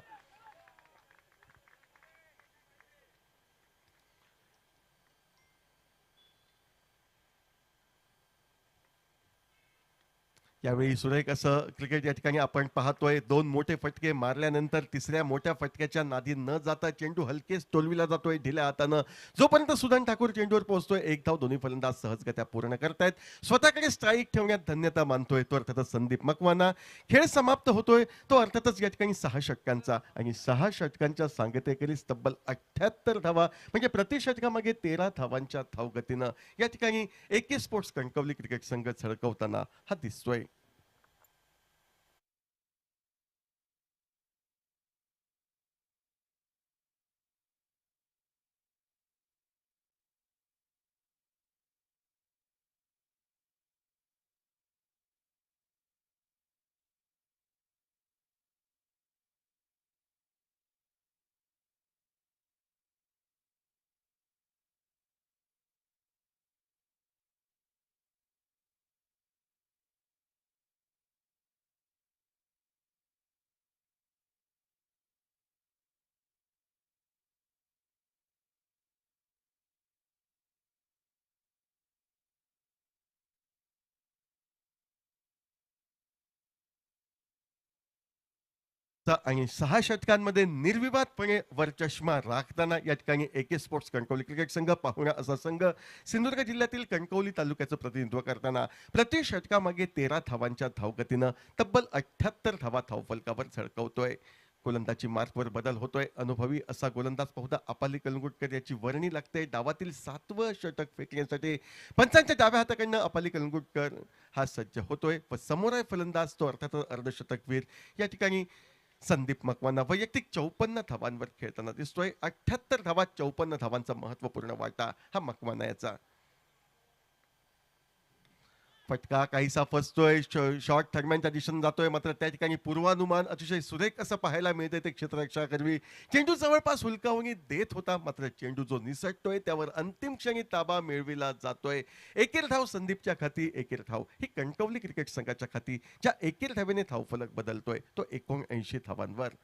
यावेळी सुरेख असं क्रिकेट या ठिकाणी आपण पाहतोय. 2 मोठे फटके मारल्यानंतर तिसऱ्या मोठ्या फटक्याच्या नादी न जाता चेंडू हलकेच टोलविला जातोय ढिल्या हातानं. जोपर्यंत सुदन ठाकूर चेंडूवर पोहोचतोय, एक धाव दोन्ही फलंदाज सहजगत्या पूर्ण करतायत. स्वतःकडे स्ट्राईक ठेवण्यात धन्यता मानतोय तो अर्थातच संदीप मकवाना. खेळ समाप्त होतोय तो अर्थातच या ठिकाणी 6 षटकांचा आणि 6 षटकांच्या सांगतेखेरीज तब्बल 78 धावा म्हणजे प्रति षटकामागे 13 धावांच्या धावगतीनं या ठिकाणी AK स्पोर्ट्स कणकवली क्रिकेट संघ झळकवताना हा दिसतोय. आणि 6 षटकांमध्ये निर्विवादपणे वरचष्मा राखताना या ठिकाणी AK स्पोर्ट्स कणकवली क्रिकेट संघ पाहुणा असा संघ सिंधुदुर्ग जिल्ह्यातील कणकवली तालुक्याचं प्रतिनिधित्व करताना प्रति षटकामागे 13 धावांच्या धावगतीनं तब्बल 78 धावा धावफलकावर झळकवतोय. गोलंदाजी मार्कवर बदल होतोय. अनुभवी असा गोलंदाज पाहुता अपाली कलंगुटकर याची वर्णी लागते. डावातील 7वं षटक फेकण्यासाठी पंचांच्या डाव्या हाताकडनं अपाली कलंगुटकर हा सज्ज होतोय व समोर फलंदाज तो अर्थातच अर्धशतकवीर या ठिकाणी संदीप मकवाना वैयक्तिक 54 धावांवर खेळताना दिसतोय. 78 धावात 54 धावांचा महत्वपूर्ण वाटा हा मकवाना याचा. फटका काहीसा फसतोय, शॉर्ट थर्मॅनच्या दिशेने जातोय, मात्र त्या ठिकाणी पूर्वानुमान अतिशय सुरेख असं पाहायला मिळतंय. ते क्षेत्ररक्षकाकरवी चेंडू जवळपास हुलकावणी देत होता, मात्र चेंडू जो निसटतोय त्यावर अंतिम क्षणी ताबा मिळविला जातोय. एकेर धाव संदीपच्या खाती, एकेर धाव ही कणकवली क्रिकेट संघाच्या खाती. ज्या एकेर धावेने धावफलक बदलतोय तो 79 धावांवर.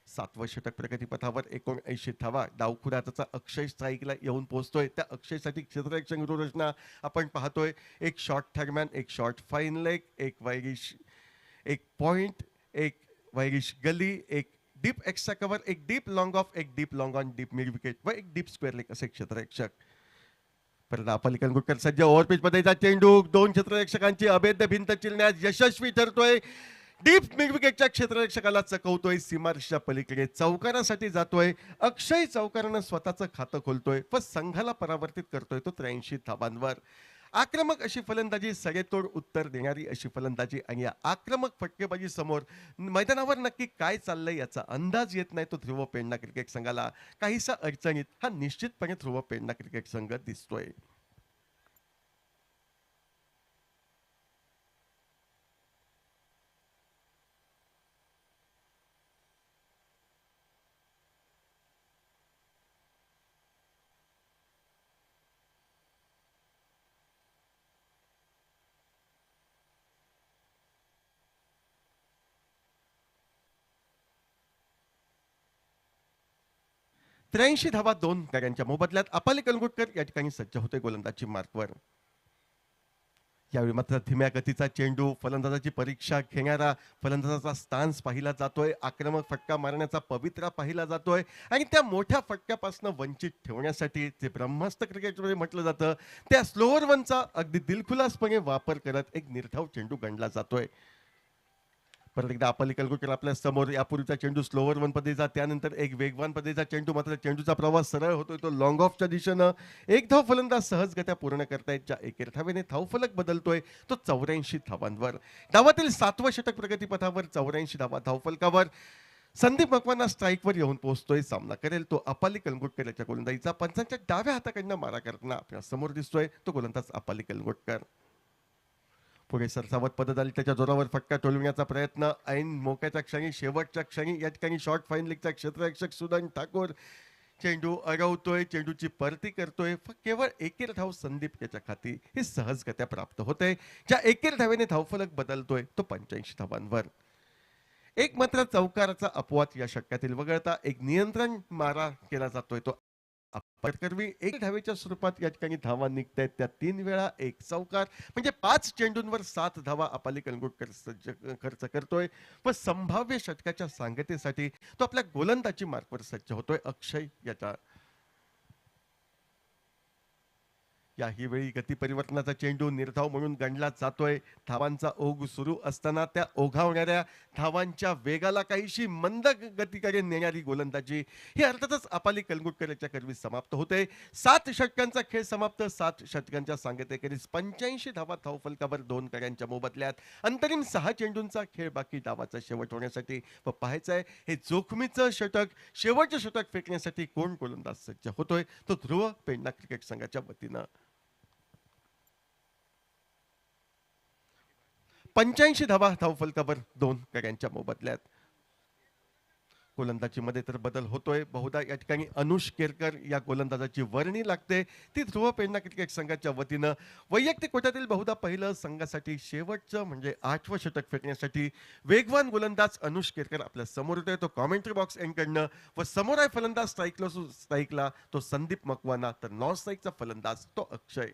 7वं षटक प्रगतीपथावर 79 धावा. डावखुराचा अक्षय स्ट्राईकला येऊन पोहोचतोय. त्या अक्षयसाठी क्षेत्ररक्षण रचना आपण पाहतोय. एक शॉर्ट थर्मॅन, एक शॉर्ट फाईन लेग, एक वैरिश, एक पॉइंट, एक वैरिश गली, एक डीप एक्स्ट्रा कव्हर, एक डीप लॉंग ऑफ, एक deep long on, deep mid wicket व एक डीप स्क्वेअर लेग असे क्षेत्ररक्षक. परत अपाली कलंगुटकर सज्ज. ओव्हरपिच मध्येचा चेंडू 2 क्षेत्ररक्षकांची अभेद्य भिंत चिरण्यास यशस्वी ठरतोय. Deep mid विकेटच्या क्षेत्ररक्षकाला चकवतोय. सीमारेषेच्या पलीकडे चौकारासाठी जातोय. अक्षय चौकारानं स्वतःचं खातं खोलतोय व संघाला परावर्तित करतोय तो 83 धावांवर. आक्रमक अशी फलंदाजी, सडेतोड उत्तर देणारी अशी फलंदाजी आणि या आक्रमक फटकेबाजी समोर मैदानावर नक्की काय चाललंय याचा अंदाज येत नाही. तो ध्रुव पेडणा क्रिकेट संघाला काहीसा अडचणीत हा निश्चितपणे ध्रुव पेडणा क्रिकेट संघ दिसतोय. त्र्याऐंशी धावा 2 गड्यांच्या मोबदल्यात अपाली कलंगुटकर या ठिकाणी सज्ज होते गोलंदाजी मार्कवर. यावेळी मात्र धीम्या गतीचा चेंडू, फलंदाजाची परीक्षा घेणारा फलंदाजाचा स्टान्स पाहिला जातोय. आक्रमक फटका मारण्याचा पवित्रा पाहिला जातोय आणि त्या मोठ्या फटक्यापासून वंचित ठेवण्यासाठी जे ब्रह्मास्त्र क्रिकेटमध्ये म्हटलं जातं त्या स्लोअर वनचा अगदी दिलखुलासपणे वापर करत एक निर्धाव चेंडू गणला जातोय. परत एकदा अपाली कलंगुटकर आपल्या समोर. यापूर्वीचा चेंडू स्लोअर वन पद्धतीचा, त्यानंतर एक वेगवान पद्धतीचा चेंडू. मात्र चेंडूचा प्रवास सरळ होतोय तो लॉंग ऑफच्या दिशेनं. एक धाव फलंदाज सहजगत्या पूर्ण करतायत. ज्या एकेर धावेने धावफलक बदलतोय तो 84 धावांवर. डावातील 7वं षटक प्रगतीपथावर 84 धावा धावफलकावर. संदीप मकवाना स्ट्राईकवर येऊन पोहोचतोय. सामना करेल तो अपाली कलंगुटकर याच्या गोलंदाजीचा. पंचांच्या डाव्या हाताकडनं मारा करताना आपल्या समोर दिसतोय तो गोलंदाज अपाली कलंगुटकर. पुढे सरसावत पद्धत आली, त्याच्या जोरावर फटका टोलविण्याचा प्रयत्न, ऐन मोक्याच्या क्षणी, शेवटच्या क्षणी या ठिकाणी शॉर्ट फाईन लीगचा क्षेत्ररक्षक सुदन ठाकूर चेंडू अडवतोय, चेंडूची परती करतोय. केवळ एकेर धाव संदीप याच्या खाती ही सहजगत्या प्राप्त होते. ज्या एकेर धावेने धावफलक बदलतोय तो 85 धावांवर. एक मात्र चौकाराचा अपवाद या षटकातील वगळता एक नियंत्रण मारा केला जातोय तो करवी एक धावेच्या स्वरूपात या ठिकाणी धावा निघतायत. त्या 3 वेळा एक चौकार म्हणजे 5 चेंडूंवर 7 धावा अपाली कलंगूटकर खर्च करतोय व संभाव्य षटकाच्या सांगतेसाठी तो आपल्या गोलंदाजी मार्कवर सज्ज होतोय. अक्षय याच्या याही वेळी गती परिवर्तनाचा चेंडू निर्धाव म्हणून गणला जातोय. धावांचा ओघ सुरू असताना त्या ओघावणाऱ्या धावांच्या वेगाला काहीशी मंद गतीकडे नेणारी गोलंदाजी ही अर्थातच अपाली कलंगूटकरच्या करवी समाप्त होते. 7 षटकांचा खेळ समाप्त. 7 षटकांच्या सांगतेखेरीज 85 धावा धावफलकावर 2 कड्यांच्या मोबदल्यात. अंतरिम 6 चेंडूंचा खेळ बाकी. डावाचा शेवट होण्यासाठी व पाहायचंय हे जोखमीचं षटक, शेवटचं षटक फेकण्यासाठी कोण गोलंदाज सज्ज होतोय. तो ध्रुव पेडणा क्रिकेट संघाच्या वतीनं 85 धावा धावफलकावर 2 कड्यांच्या मोबदल्यात. गोलंदाजीमध्ये तर बदल होतोय. बहुधा या ठिकाणी अनुष केरकर या गोलंदाजाची वर्णी लागते. ती ध्रुव पेडणा क्रिकेट संघाच्या वतीनं वैयक्तिक कोट्यातील बहुधा पहिलं संघासाठी शेवटचं म्हणजे 8वं षटक फेकण्यासाठी वेगवान गोलंदाज अनुष केरकर आपल्या समोर येतोय. तो कॉमेंट्री बॉक्स एंडकडनं व समोर आहे फलंदाज स्ट्राईकला तो संदीप मकवाना, तर नॉन स्ट्राईकचा फलंदाज तो अक्षय.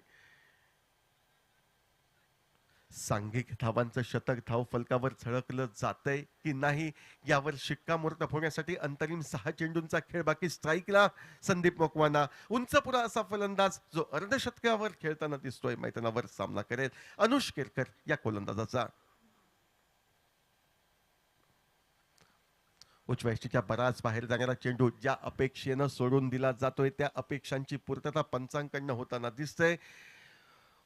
सांघिक धावांचं शतक धाव फलकावर झळकलं जातंय की नाही यावर शिक्कामोर्तब होण्यासाठी अंतरिम 6 चेंडूंचा खेळ बाकी. स्ट्राईकला संदीप मकवाना, उंचपुरा असा फलंदाज जो अर्धशतकावर खेळताना दिसतोय, मैदानावर सामना करेल अनुष केरकर या गोलंदाजाचा. उजव्या यष्टीच्या बराच बाहेर जाणारा चेंडू ज्या अपेक्षेनं सोडून दिला जातोय त्या अपेक्षांची पूर्तता पंचांकडनं होताना दिसतंय.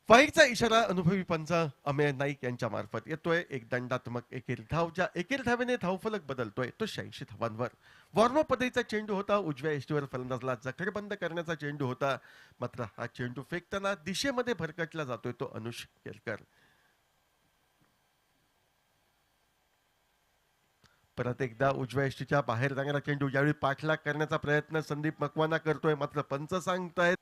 फाईटचा इशारा अनुभवी पंच अमेय नाईक यांच्या मार्फत येतोय. एक दंडात्मक एकेर धाव, ज्या एकेर धावेने धावफलक बदलतोय तो 86 धावांवर. वॉर्मअप पद्धतीचा चेंडू होता. उजव्या यष्टीवर फलंदाजला जखडबंद करण्याचा चेंडू होता. मात्र हा चेंडू फेकताना दिशेमध्ये भरकटला जातोय तो अनुष केरकर. परत एकदा उजव्या यष्टीच्या बाहेर जाणारा चेंडू यावेळी पाठलाग करण्याचा प्रयत्न संदीप मकवाना करतोय. मात्र पंच सांगतायत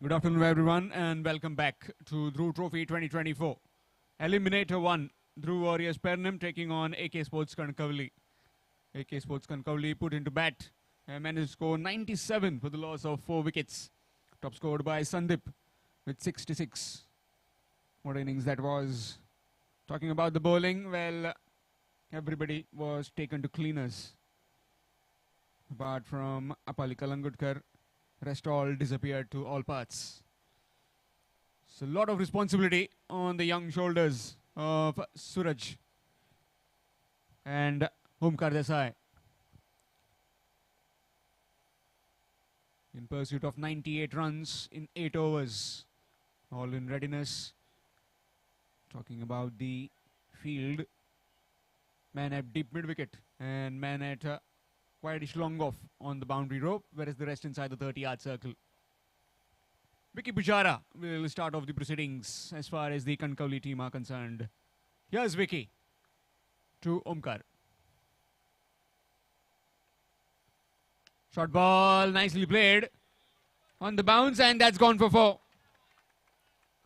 Good afternoon, everyone, and welcome back to Dhruv Trophy 2024. Eliminator 1, Dhruv Warriors Pernam taking on AK Sports Kankavali. AK Sports Kankavali put into bat and managed to score 97 for the loss of 4 wickets. Top scored by Sandip with 66. What innings that was. Talking about the bowling, well, everybody was taken to cleaners. Apart from Apali Kalangudkar, rest all disappeared to all parts. So a lot of responsibility on the young shoulders of Suraj and Omkar Desai. In pursuit of 98 runs in 8 overs. All in readiness. Talking about the field. Man at deep mid wicket and man at wideish long off on the boundary rope, whereas the rest inside the 30-yard circle. Vicky Pujara will start off the proceedings as far as the Kankavali team are concerned. Here's Vicky to Omkar. Short ball, nicely played on the bounce, and that's gone for 4.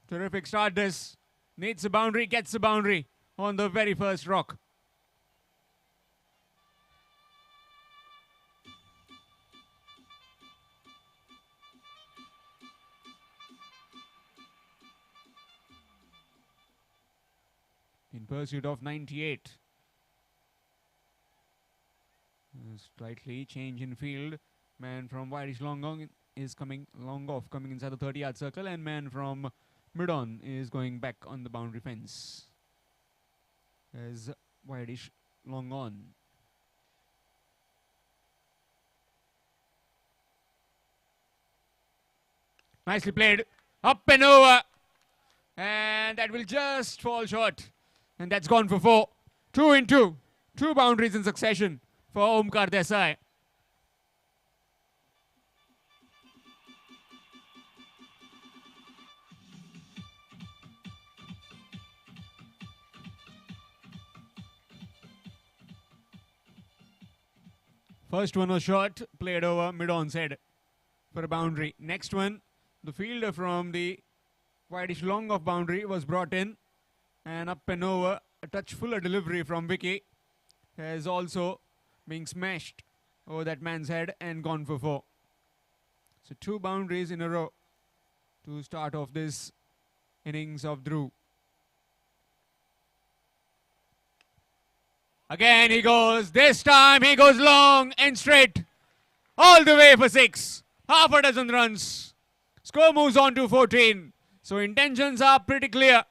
Terrific start this. Needs a boundary, gets a boundary on the very first rock. In pursuit of 98. Slightly change in field. Man from wideish long on is coming long off, coming inside the 30-yard circle, and man from mid-on is going back on the boundary fence. As wideish long on. Nicely played. Up and over. And that will just fall short. And that's gone for 4. 2 in 2. 2 boundaries in succession for Omkar Desai. First one was short, played over mid-on's head for a boundary. Next one, the fielder from the wideish long off boundary was brought in and up and over. A touch fuller delivery from Vicky has also been smashed over that man's head and gone for 4. So 2 boundaries in a row to start off this innings of Dhruv. Again he goes. This time he goes long and straight. All the way for 6. Half a dozen runs. Score moves on to 14. So intentions are pretty clear.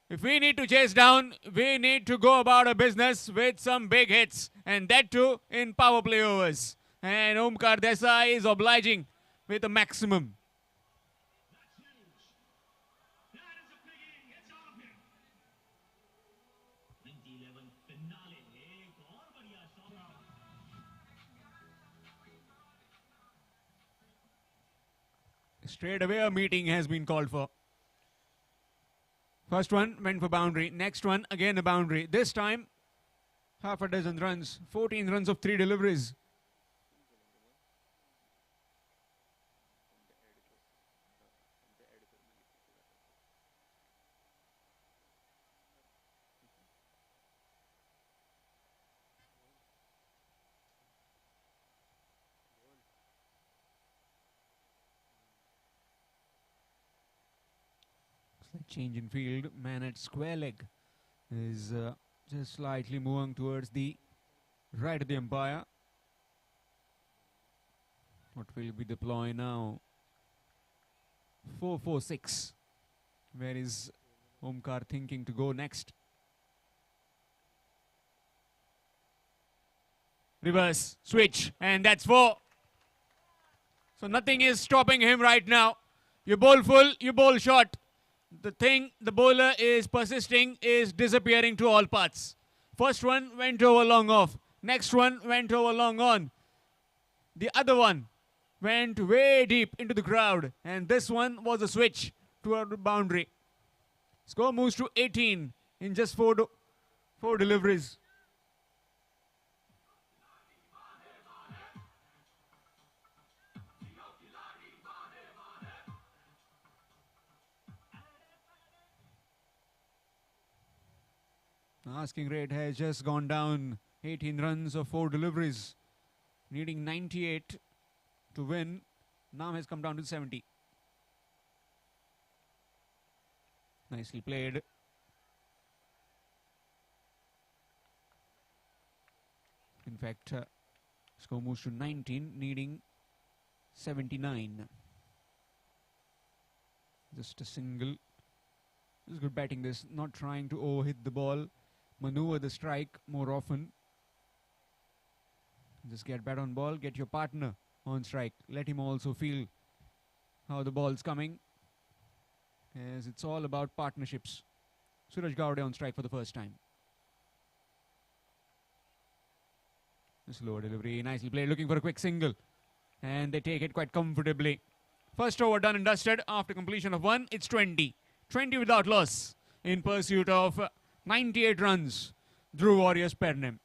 If we need to chase down, we need to go about our business with some big hits. And that too in power play overs. And Omkar Desai is obliging with a maximum. Straight away a meeting has been called for. First one went for boundary. Next one again a boundary. This time half a dozen runs. 14 runs of 3 deliveries. Change in field. Man at square leg is just slightly moving towards the right of the umpire. What will be the ploy now? 4-4-6. Where is Omkar thinking to go next? Reverse, switch, and that's 4. So nothing is stopping him right now. You bowl full, you bowl short. The thing the bowler is persisting is disappearing to all parts. First one went over long off. Next one went over long on. The other one went way deep into the crowd. And this one was a switch toward the boundary. Score moves to 18 in just 4 deliveries. Asking rate has just gone down. 18 runs of 4 deliveries. Needing 98 to win. Now has come down to 70. Nicely played. In fact, score moves to 19, needing 79. Just a single. This is good batting, this. Not trying to overhit the ball. Maneuver the strike more often. Just get bat on ball. Get your partner on strike. Let him also feel how the ball's coming. As it's all about partnerships. Suraj Gowde on strike for the first time. A slow delivery. Nicely played. Looking for a quick single. And they take it quite comfortably. First over done and dusted. After completion of 1, it's 20. 20 without loss in pursuit of 98 runs. Dhruv Warriors Pernem.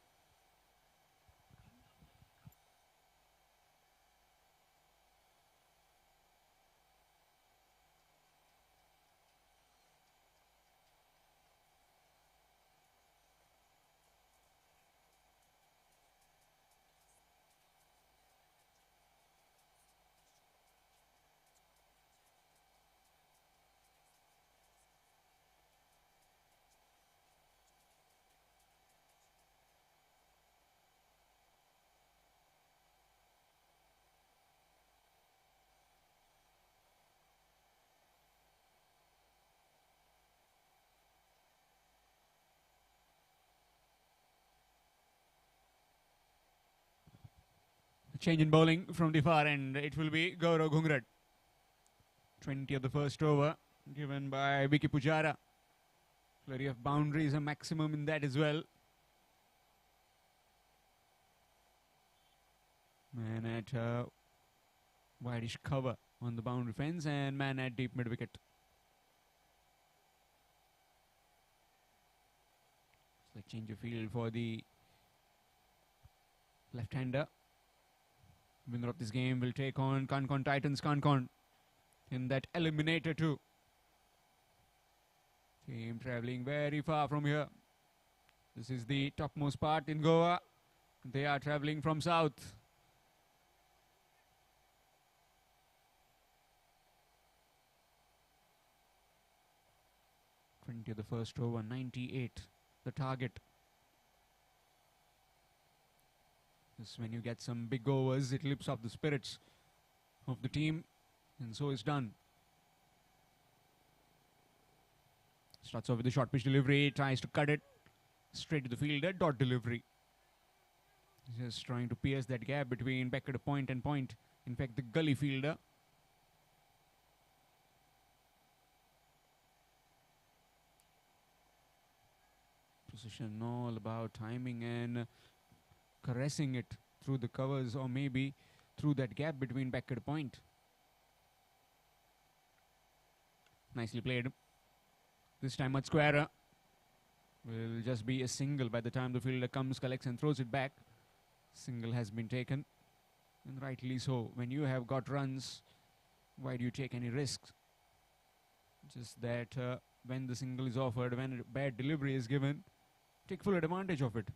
Change in bowling from the far end. It will be Gaurav Ghungrat. 20 of the first over given by Vicky Pujara. Flurry of boundaries, a maximum in that as well. Man at wideish cover on the boundary fence and man at deep mid wicket. It's like change of field for the left-hander. Winner of this game will take on Concon Titans Concon in that eliminator too. Team travelling very far from here. This is the topmost part in Goa. They are travelling from south. (20) of the first over, 98 the target. This, when you get some big overs, it lifts up the spirits of the team, and so it's done. Starts off with the short pitch delivery, tries to cut it straight to the fielder, dot delivery. Just trying to pierce that gap between Beckett point and point. In fact, the gully fielder. Precision, all about timing and caressing it through the covers or maybe through that gap between Beckett point. Nicely played. This time much squarer. Will just be a single by the time the fielder comes, collects and throws it back. Single has been taken, and rightly so. When you have got runs, why do you take any risks? Just that when the single is offered, when a bad delivery is given, take full advantage of it.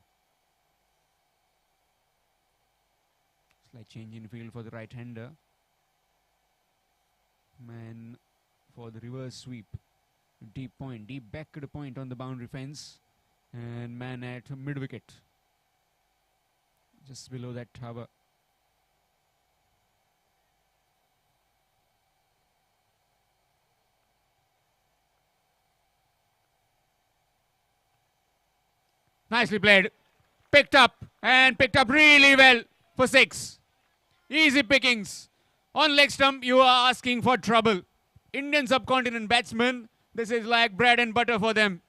Slight change in field for the right-hander. Man for the reverse sweep. Deep point, deep backed point on the boundary fence. And man at mid-wicket. Just below that tower. Nicely played. Picked up and picked up really well for 6. Easy pickings. On leg stump, you are asking for trouble. Indian subcontinent batsmen, this is like bread and butter for them.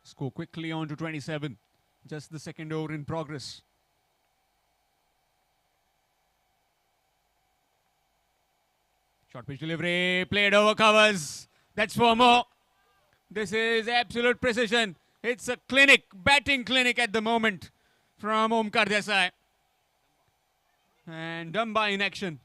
Score quickly on to 27. Just the second over in progress. Short pitch delivery, played over covers. That's four more. This is absolute precision. It's a clinic, batting clinic at the moment from Omkar Desai. And Dumba in action.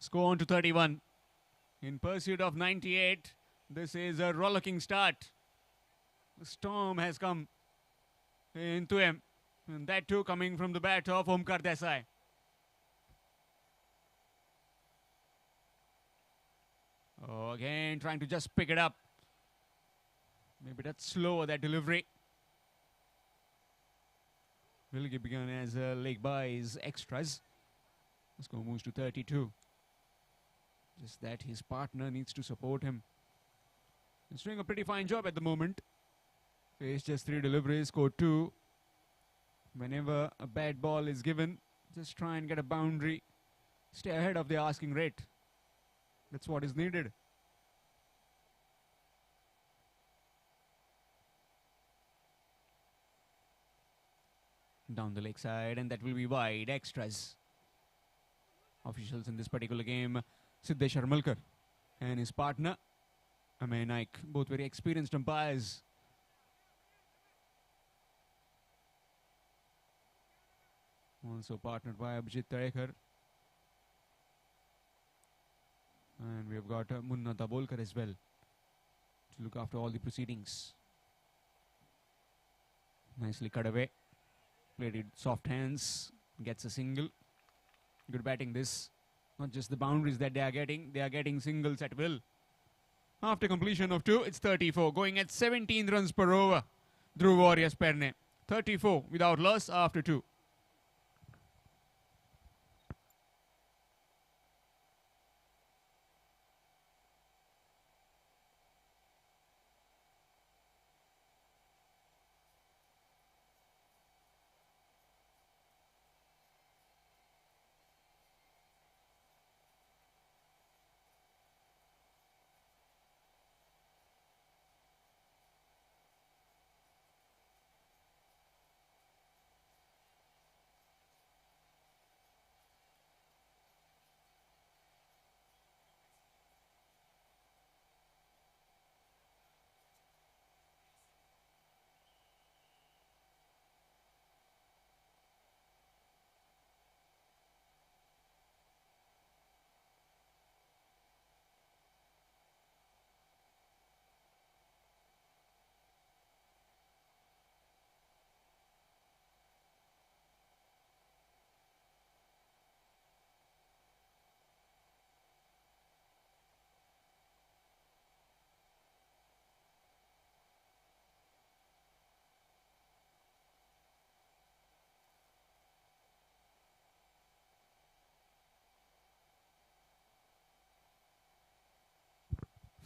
Score on to 31. In pursuit of 98, this is a rollicking start. The storm has come into him, and that too coming from the bat of Omkar Desai. Oh, again trying to just pick it up. Maybe that's slower, that delivery. Will be begun as leg byes extras. The score moves to 32. Just that his partner needs to support him. He's doing a pretty fine job at the moment. Faced just 3 deliveries, scored 2. Whenever a bad ball is given, just try and get a boundary. Stay ahead of the asking rate. That's what is needed. Down the leg side, and that will be wide. Extras. Officials in this particular game, Siddesh Armalkar and his partner, Amey Naik, both very experienced umpires. Also partnered by Abhijit Tarekar. And we have got Munna Dabolkar as well to look after all the proceedings. Nicely cut away. Played it soft hands. Gets a single. Good batting this. Not just the boundaries that they are getting singles at will. After completion of 2, it's 34. Going at 17 runs per over. Dhruv Warriors Perne. 34 without loss after 2.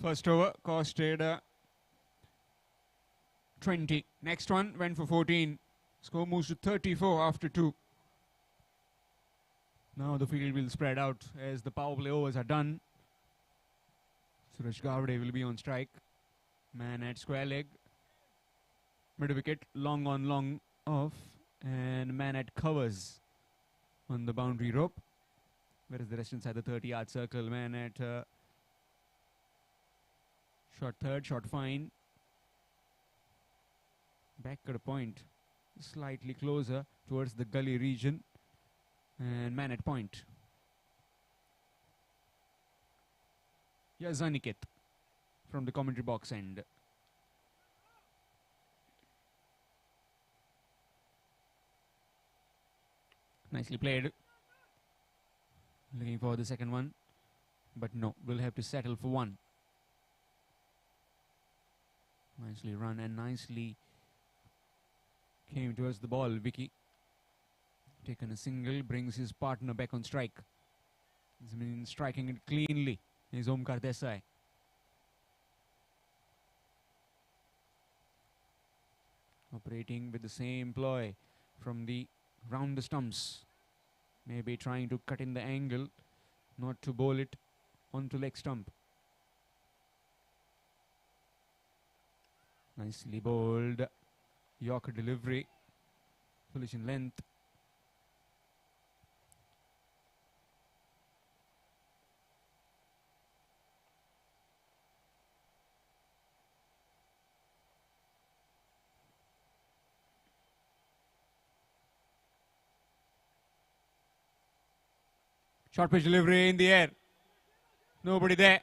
First over costed 20. Next one went for 14. Score moves to 34 after 2. Now the field will spread out as the power play overs are done. Suraj Gavde will be on strike. Man at square leg. Mid wicket, long on, long off. And man at covers on the boundary rope. Whereas the rest inside the 30-yard circle. Man at short third, short fine. Back at a point. Slightly closer towards the gully region. And man at point. Here's Aniket from the commentary box end. Nicely played. Looking for the second one. But no, we'll have to settle for one. Nicely run and nicely came towards the ball. Vicky taken a single, brings his partner back on strike. He's been striking it cleanly. Is Omkar Desai. Operating with the same ploy from the round the stumps. Maybe trying to cut in the angle not to bowl it onto leg stump. Nicely bowled. Yorker delivery. Foolish in length. Short pitch delivery in the air. Nobody there.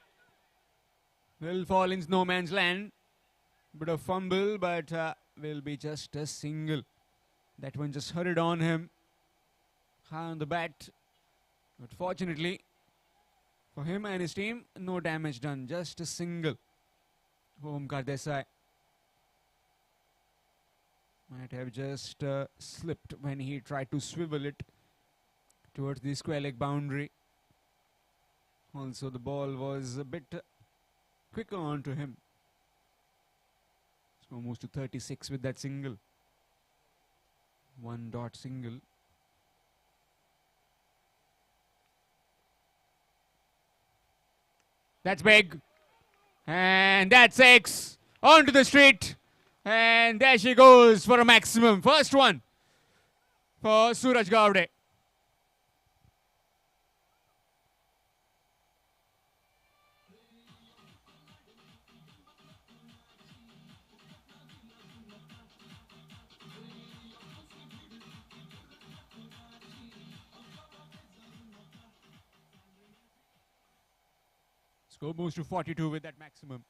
Will fall in no man's land. Bit of fumble, but will be just a single. That one just hurried on him. High on the bat. But fortunately, for him and his team, no damage done. Just a single. Omkar Desai might have just slipped when he tried to swivel it towards the square leg boundary. Also, the ball was a bit quicker onto him. So moves to 36 with that single. 1 dot single. That's big. And that's 6. Onto the street. And there she goes for a maximum. First one for Suraj Gowde. Score moves to 42 with that maximum.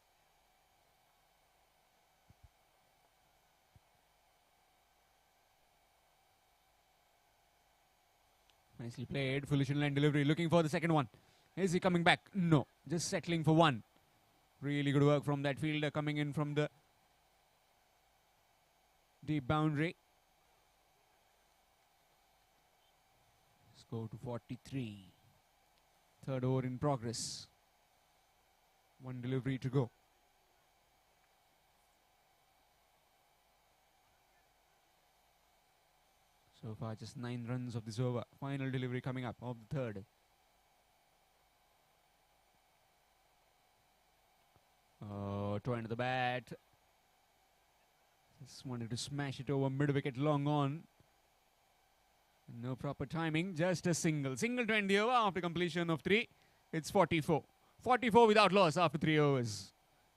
Nicely played. Foolish in line delivery. Looking for the second one. Is he coming back? No. Just settling for one. Really good work from that fielder coming in from the deep boundary. Score to 43. Third over in progress. 1 delivery to go. So far just 9 runs of this over. Final delivery coming up of the third. Toe into the bat. Just wanted to smash it over mid-wicket long on. No proper timing, just a single. Single to end the over after completion of 3. It's 44. 44 without loss after 3 overs.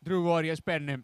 Dhruv Warriors Pernem.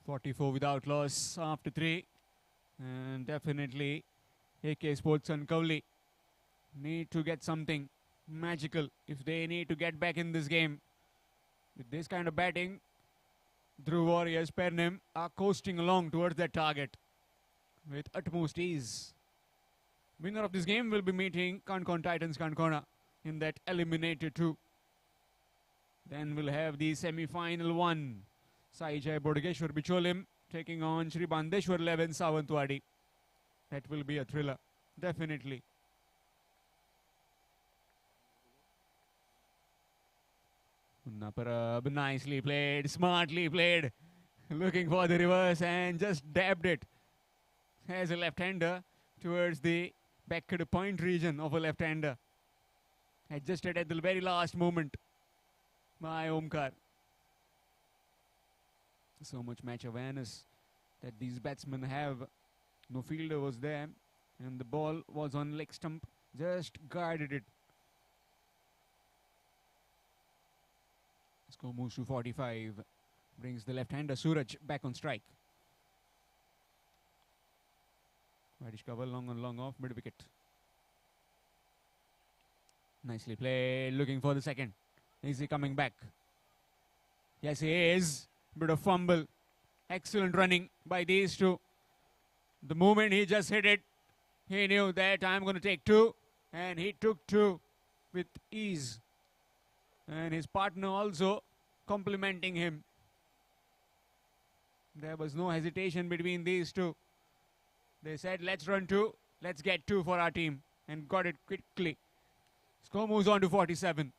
.44 without loss after 3. And definitely AK Sports and Cowley need to get something magical if they need to get back in this game. With this kind of batting, Dhruv Warriors Pernem are coasting along towards their target with utmost ease. Winner of this game will be meeting Kankon Titans Kankona in that eliminator 2. Then we'll have the semi-final 1. Sai Jai Bodageshwar Bicholim taking on Shri Bandeshwar 11 Sawantwadi. That will be a thriller, definitely. Unna Parab, nicely played, smartly played. Looking for the reverse and just dabbed it as a left-hander towards the backward point region of a left-hander. Adjusted at the very last moment by Omkar. So much match awareness that these batsmen have. No fielder was there and the ball was on leg stump. Just guarded it. Score moves to 45. Brings the left-hander Suraj back on strike. Radish cover long on long off mid-wicket. Nicely played. Looking for the second. Is he coming back? Yes, he is. Bit of fumble. Excellent running by these two. The moment he just hit it, he knew that I'm going to take two. And he took two with ease. And his partner also complimenting him. There was no hesitation between these two. They said, let's run two. Let's get two for our team. And got it quickly. Score moves on to 47.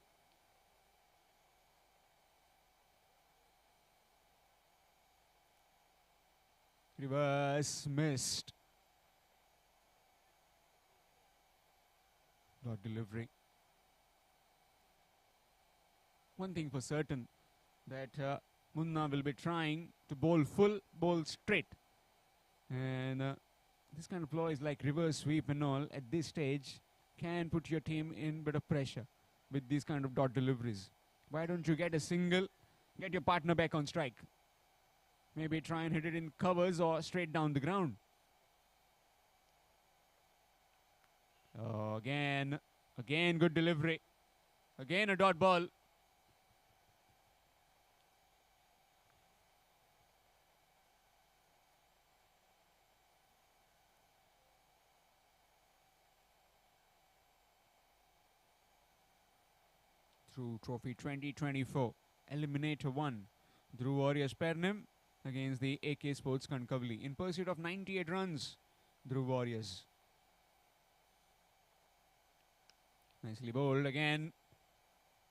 Reverse missed. Dot delivery. One thing for certain, that Munna will be trying to bowl full, bowl straight. And this kind of ploys like reverse sweep and all at this stage can put your team in bit of pressure with these kind of dot deliveries. Why don't you get a single, get your partner back on strike? Maybe try and hit it in covers or straight down the ground. Oh, again good delivery. Again a dot ball. Through Trophy 2024, Eliminator 1, Dhruv Warriors Pernim against the AK Sports Kankavli. In pursuit of 98 runs, Dhruv Warriors. Nicely bowled again.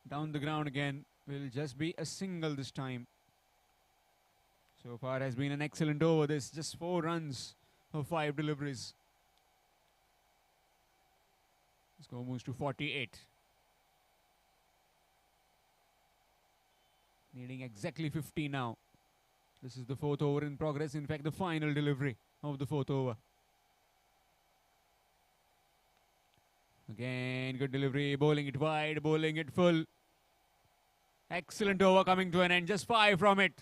Down the ground again. Will just be a single this time. So far has been an excellent over. This just 4 runs of 5 deliveries. Score moves to 48. Needing exactly 50 now. This is the 4th over in progress. In fact, the final delivery of the 4th over. Again, good delivery. Bowling it wide, bowling it full. Excellent over coming to an end. Just 5 from it.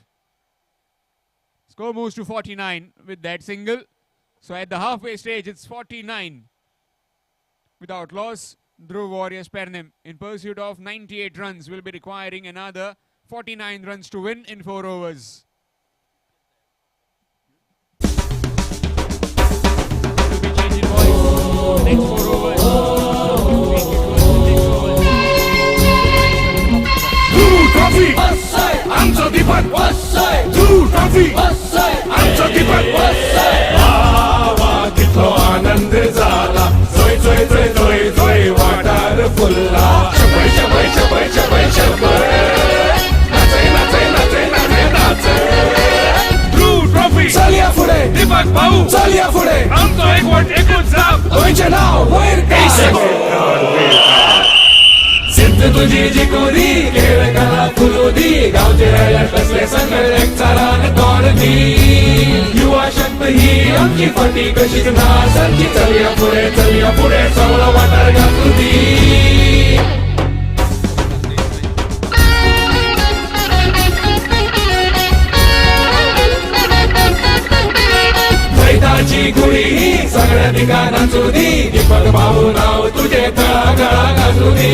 Score moves to 49 with that single. So at the halfway stage, it's 49. Without loss, Dhruv Warriors Pernim in pursuit of 98 runs will be requiring another 49 runs to win in 4 overs. Will be changing voice. Next 4 overs. Dhruv Trophy आमचं दीपक Dhruv Trophy आमचं दीपक वा कितलो आनंद झाला जोय जोय जोय जोय जोय water फुलला शबय शबय शबय शबय शबय नाचय नाचय नाचय नाचय नाचय Dhruv Trophy चलया पुढे दीपक भाऊ चलया पुढे आमचं एकवट एकूच जाप दोनचे नाव वैर सिद्ध तुझी जिकोरी खेळ कला फुलुदी गावचे रायला कसले संगळ एक चारान तोडदी युवा शक्ती ही आमची फटी कशीच नासारखी चलया पुढे सवला वाटार घातुदी मैदाची गुढी ही सगळ्या ठिकाणांचू दी दीपक भाऊ नाव तुझे तळागळा घालू दी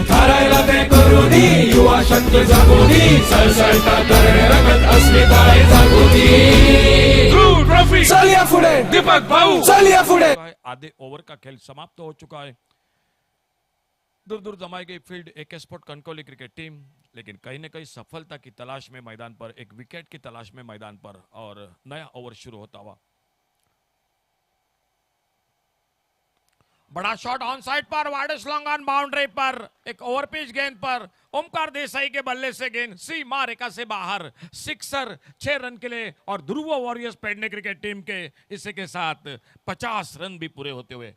ठरायला ते करू दी युवा शक्ती जागू दी सळसळता तरणे रगत अस्मिताय जागू दी Dhruv Trophy चलिया पुढे दीपक भाऊ चलिया पुढे आधे ओवर का खेल समाप्त हो चुका है दूर दूर जमाई गई field AK sport Kankavli cricket team लेकिन कहीं न कहीं सफलता की तलाश में मैदान पर एक विकेट की तलाश में मैदान पर और नया ओवर शुरू होता हुआ बड़ा शॉट ऑन साइड पर वाइडेस्ट लॉन्ग ऑन बाउंड्री पर एक ओवर पिच गेंद पर ओमकार देसाई के बल्ले से गेंद सीमा रेखा से बाहर सिक्सर 6 रन के लिए और ध्रुव वॉरियर्स पेडने क्रिकेट टीम के इसी के साथ 50 रन भी पूरे होते हुए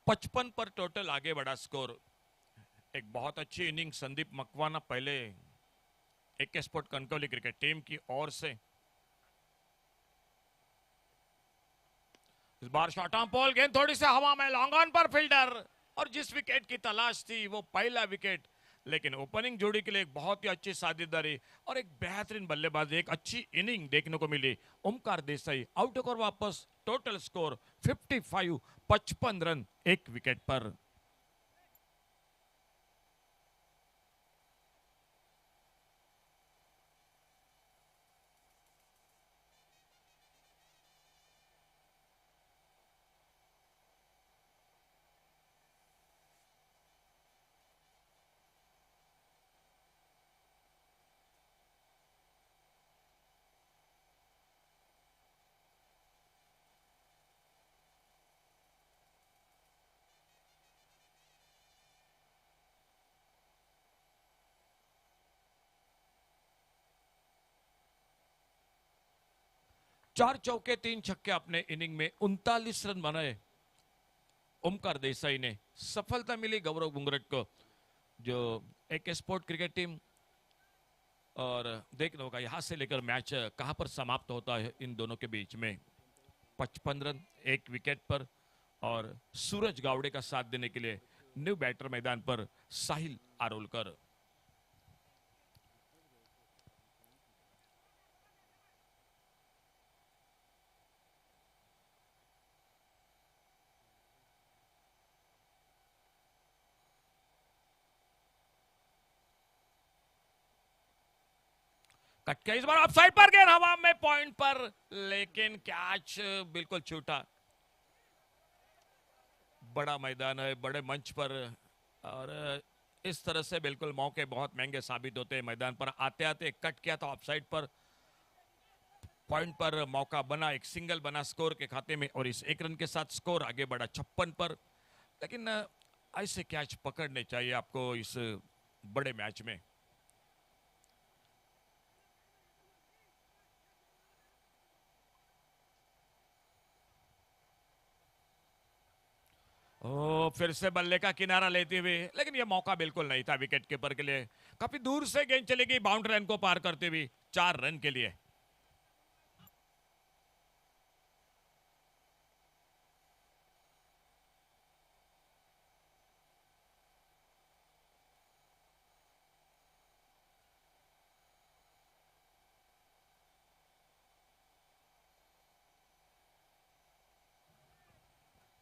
पचपन पर टोटल आगे बढ़ा स्कोर एक बहुत अच्छी इनिंग संदीप मकवाना पहले AK sport Kankavli cricket team की ओर से इस बार शॉट ऑन पोल, गेंद थोड़ी सी हवा में, लॉन्ग ऑन पर फील्डर, और जिस विकेट की तलाश थी वो पहला विकेट, लेकिन ओपनिंग जोड़ी के लिए एक बहुत ही अच्छी साझेदारी और एक बेहतरीन बल्लेबाजी, एक अच्छी इनिंग देखने को मिली। ओमकार देसाई आउट होकर वापस, टोटल स्कोर 55, 55 रन एक विकेट पर। चार चौके तीन छक्के अपने इनिंग में 39 रन बनाए ओमकार देसाई ने। सफलता मिली गौरव गुंगरट को, जो एक स्पोर्ट क्रिकेट टीम, और देखना होगा यहां से लेकर मैच कहां पर समाप्त होता है इन दोनों के बीच में। 55 रन एक विकेट पर, और सूरज गावड़े का साथ देने के लिए न्यू बैटर मैदान पर साहिल आरोलकर। कटके इस बार ऑफसाइड पर, गेंद हवा में पॉइंट पर, लेकिन कैच बिल्कुल छूटा। बड़ा मैदान है, बड़े मंच पर, और इस तरह से बिल्कुल मौके बहुत महंगे साबित होते हैं। मैदान पर आते आते कट किया था ऑफसाइड पर, पॉइंट पर मौका बना, एक सिंगल बना स्कोर के खाते में, और इस एक रन के साथ स्कोर आगे बढ़ा 56 पर। लेकिन ऐसे कैच पकड़ने चाहिए आपको इस बड़े मैच में। ओ, फिर से बल्ले का किनारा लेते हुए, लेकिन यह मौका बिल्कुल नहीं था विकेट कीपर के लिए। काफी दूर से गेंद चली गई बाउंड्री लाइन को पार करते हुए 4 रन के लिए।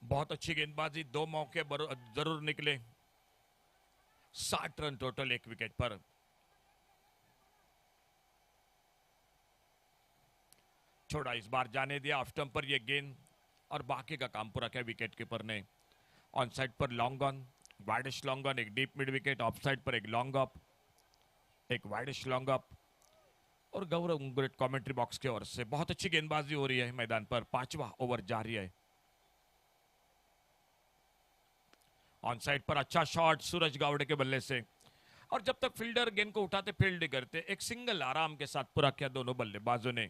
बहुत अच्छी गेंदबाजी, दो मौके जरूर निकले। 60 रन टोटल एक विकेट पर। छोड़ा, इस बार जाने दिया ऑफ स्टंप पर यह गेंद, और बाकी का काम पूरा किया विकेट कीपर ने। ऑन साइड पर long on, wideish long on, एक deep mid wicket. Off side पर एक लॉन्ग ऑफ, एक वाइडिश लॉन्ग ऑफ, और गौरव गुंगरट कमेंट्री बॉक्स की ओर से बहुत अच्छी गेंदबाजी हो रही है मैदान पर। 5वां ओवर जारी है। ऑन साइड पर अच्छा शॉट सूरज गावड़े के बल्ले से, और जब तक फील्डर गेंद को उठाते फील्ड नहीं करते, एक सिंगल आराम के साथ पूरा किया दोनों बल्लेबाजों ने।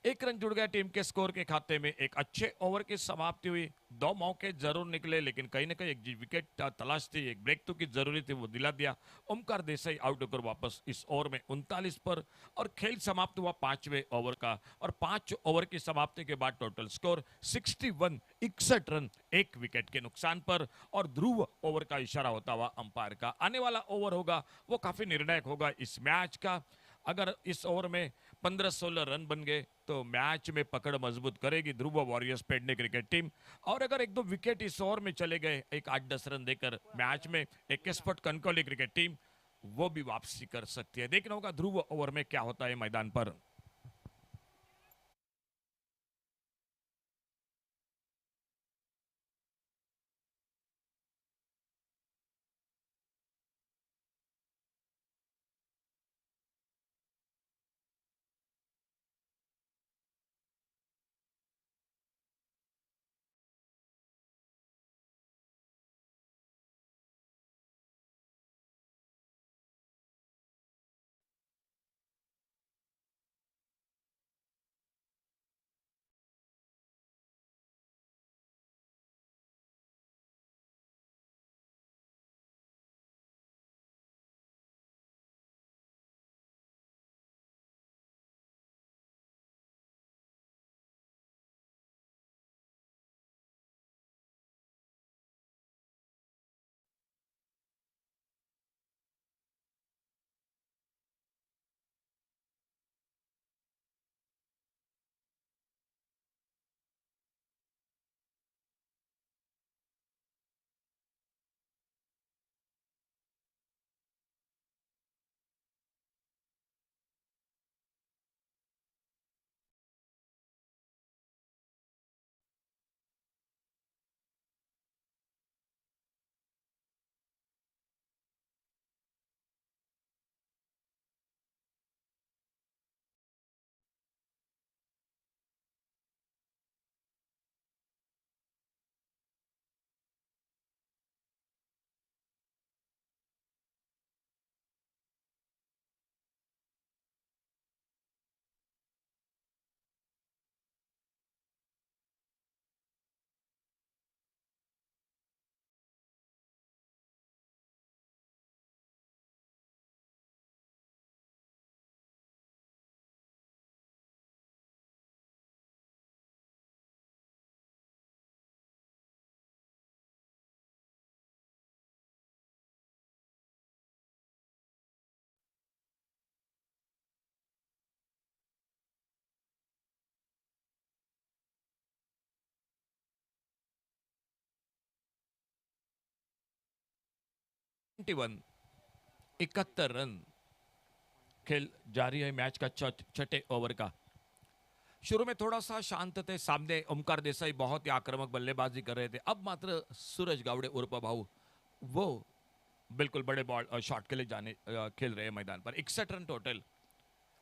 एक रन जुड़ गया टीम के स्कोर के खाते में। एक अच्छे ओवर की समाप्ति हुई, दो मौके जरूर निकले, लेकिन कहीं ना कहीं एक विकेट तलाश थी, एक ब्रेक थ्रू की जरूरी थी, वो दिला दिया। ओमकार देसाई आउट होकर वापस इस ओवर में 39 पर, और खेल समाप्त हुआ 5वें ओवर का, और 5 ओवर की समाप्ति के बाद टोटल स्कोर 61, 61 रन एक विकेट के नुकसान पर। और ध्रुव ओवर का इशारा होता हुआ अंपायर का। आने वाला ओवर होगा वो काफी निर्णायक होगा इस मैच का। अगर इस ओवर में 15-16 रन बन गए तो मैच में पकड़ मजबूत करेगी ध्रुव वॉरियर्स पेडने क्रिकेट टीम। और अगर एक दो विकेट इस ओवर में चले गए, एक 8-10 रन देकर मैच में, एक स्पोर्ट कनकौली क्रिकेट टीम वो भी वापसी कर सकती है। देखना होगा ध्रुव ओवर में क्या होता है मैदान पर। 71 71 रन। खेल जारी है मैच का छठे ओवर का। शुरू में थोड़ा सा शांत थे, सामने ओमकार देसाई बहुत ही आक्रामक बल्लेबाजी कर रहे थे। अब मात्र सूरज गावड़े उर्फ भाऊ वो बिल्कुल बड़े बॉल और शॉट के लिए खेल रहे हैं मैदान पर। 61 रन टोटल,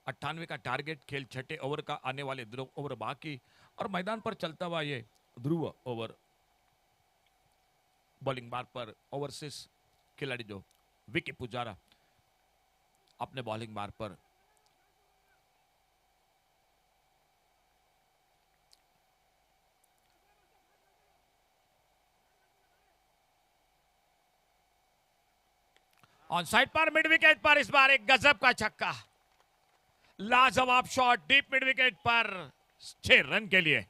98 का टारगेट। खेल छठे ओवर का, आने वाले 2 ओवर बाकी और मैदान पर चलता हुआ ये ध्रुव ओवर। बॉलिंग मार्ग पर ओवरसीज खिलाड़ी जो विकी पुजारा अपने बॉलिंग मार्ग पर। ऑन साइड पर मिड विकेट पर इस बार एक गजब का छक्का, लाजवाब शॉट डीप मिड विकेट पर 6 रन के लिए।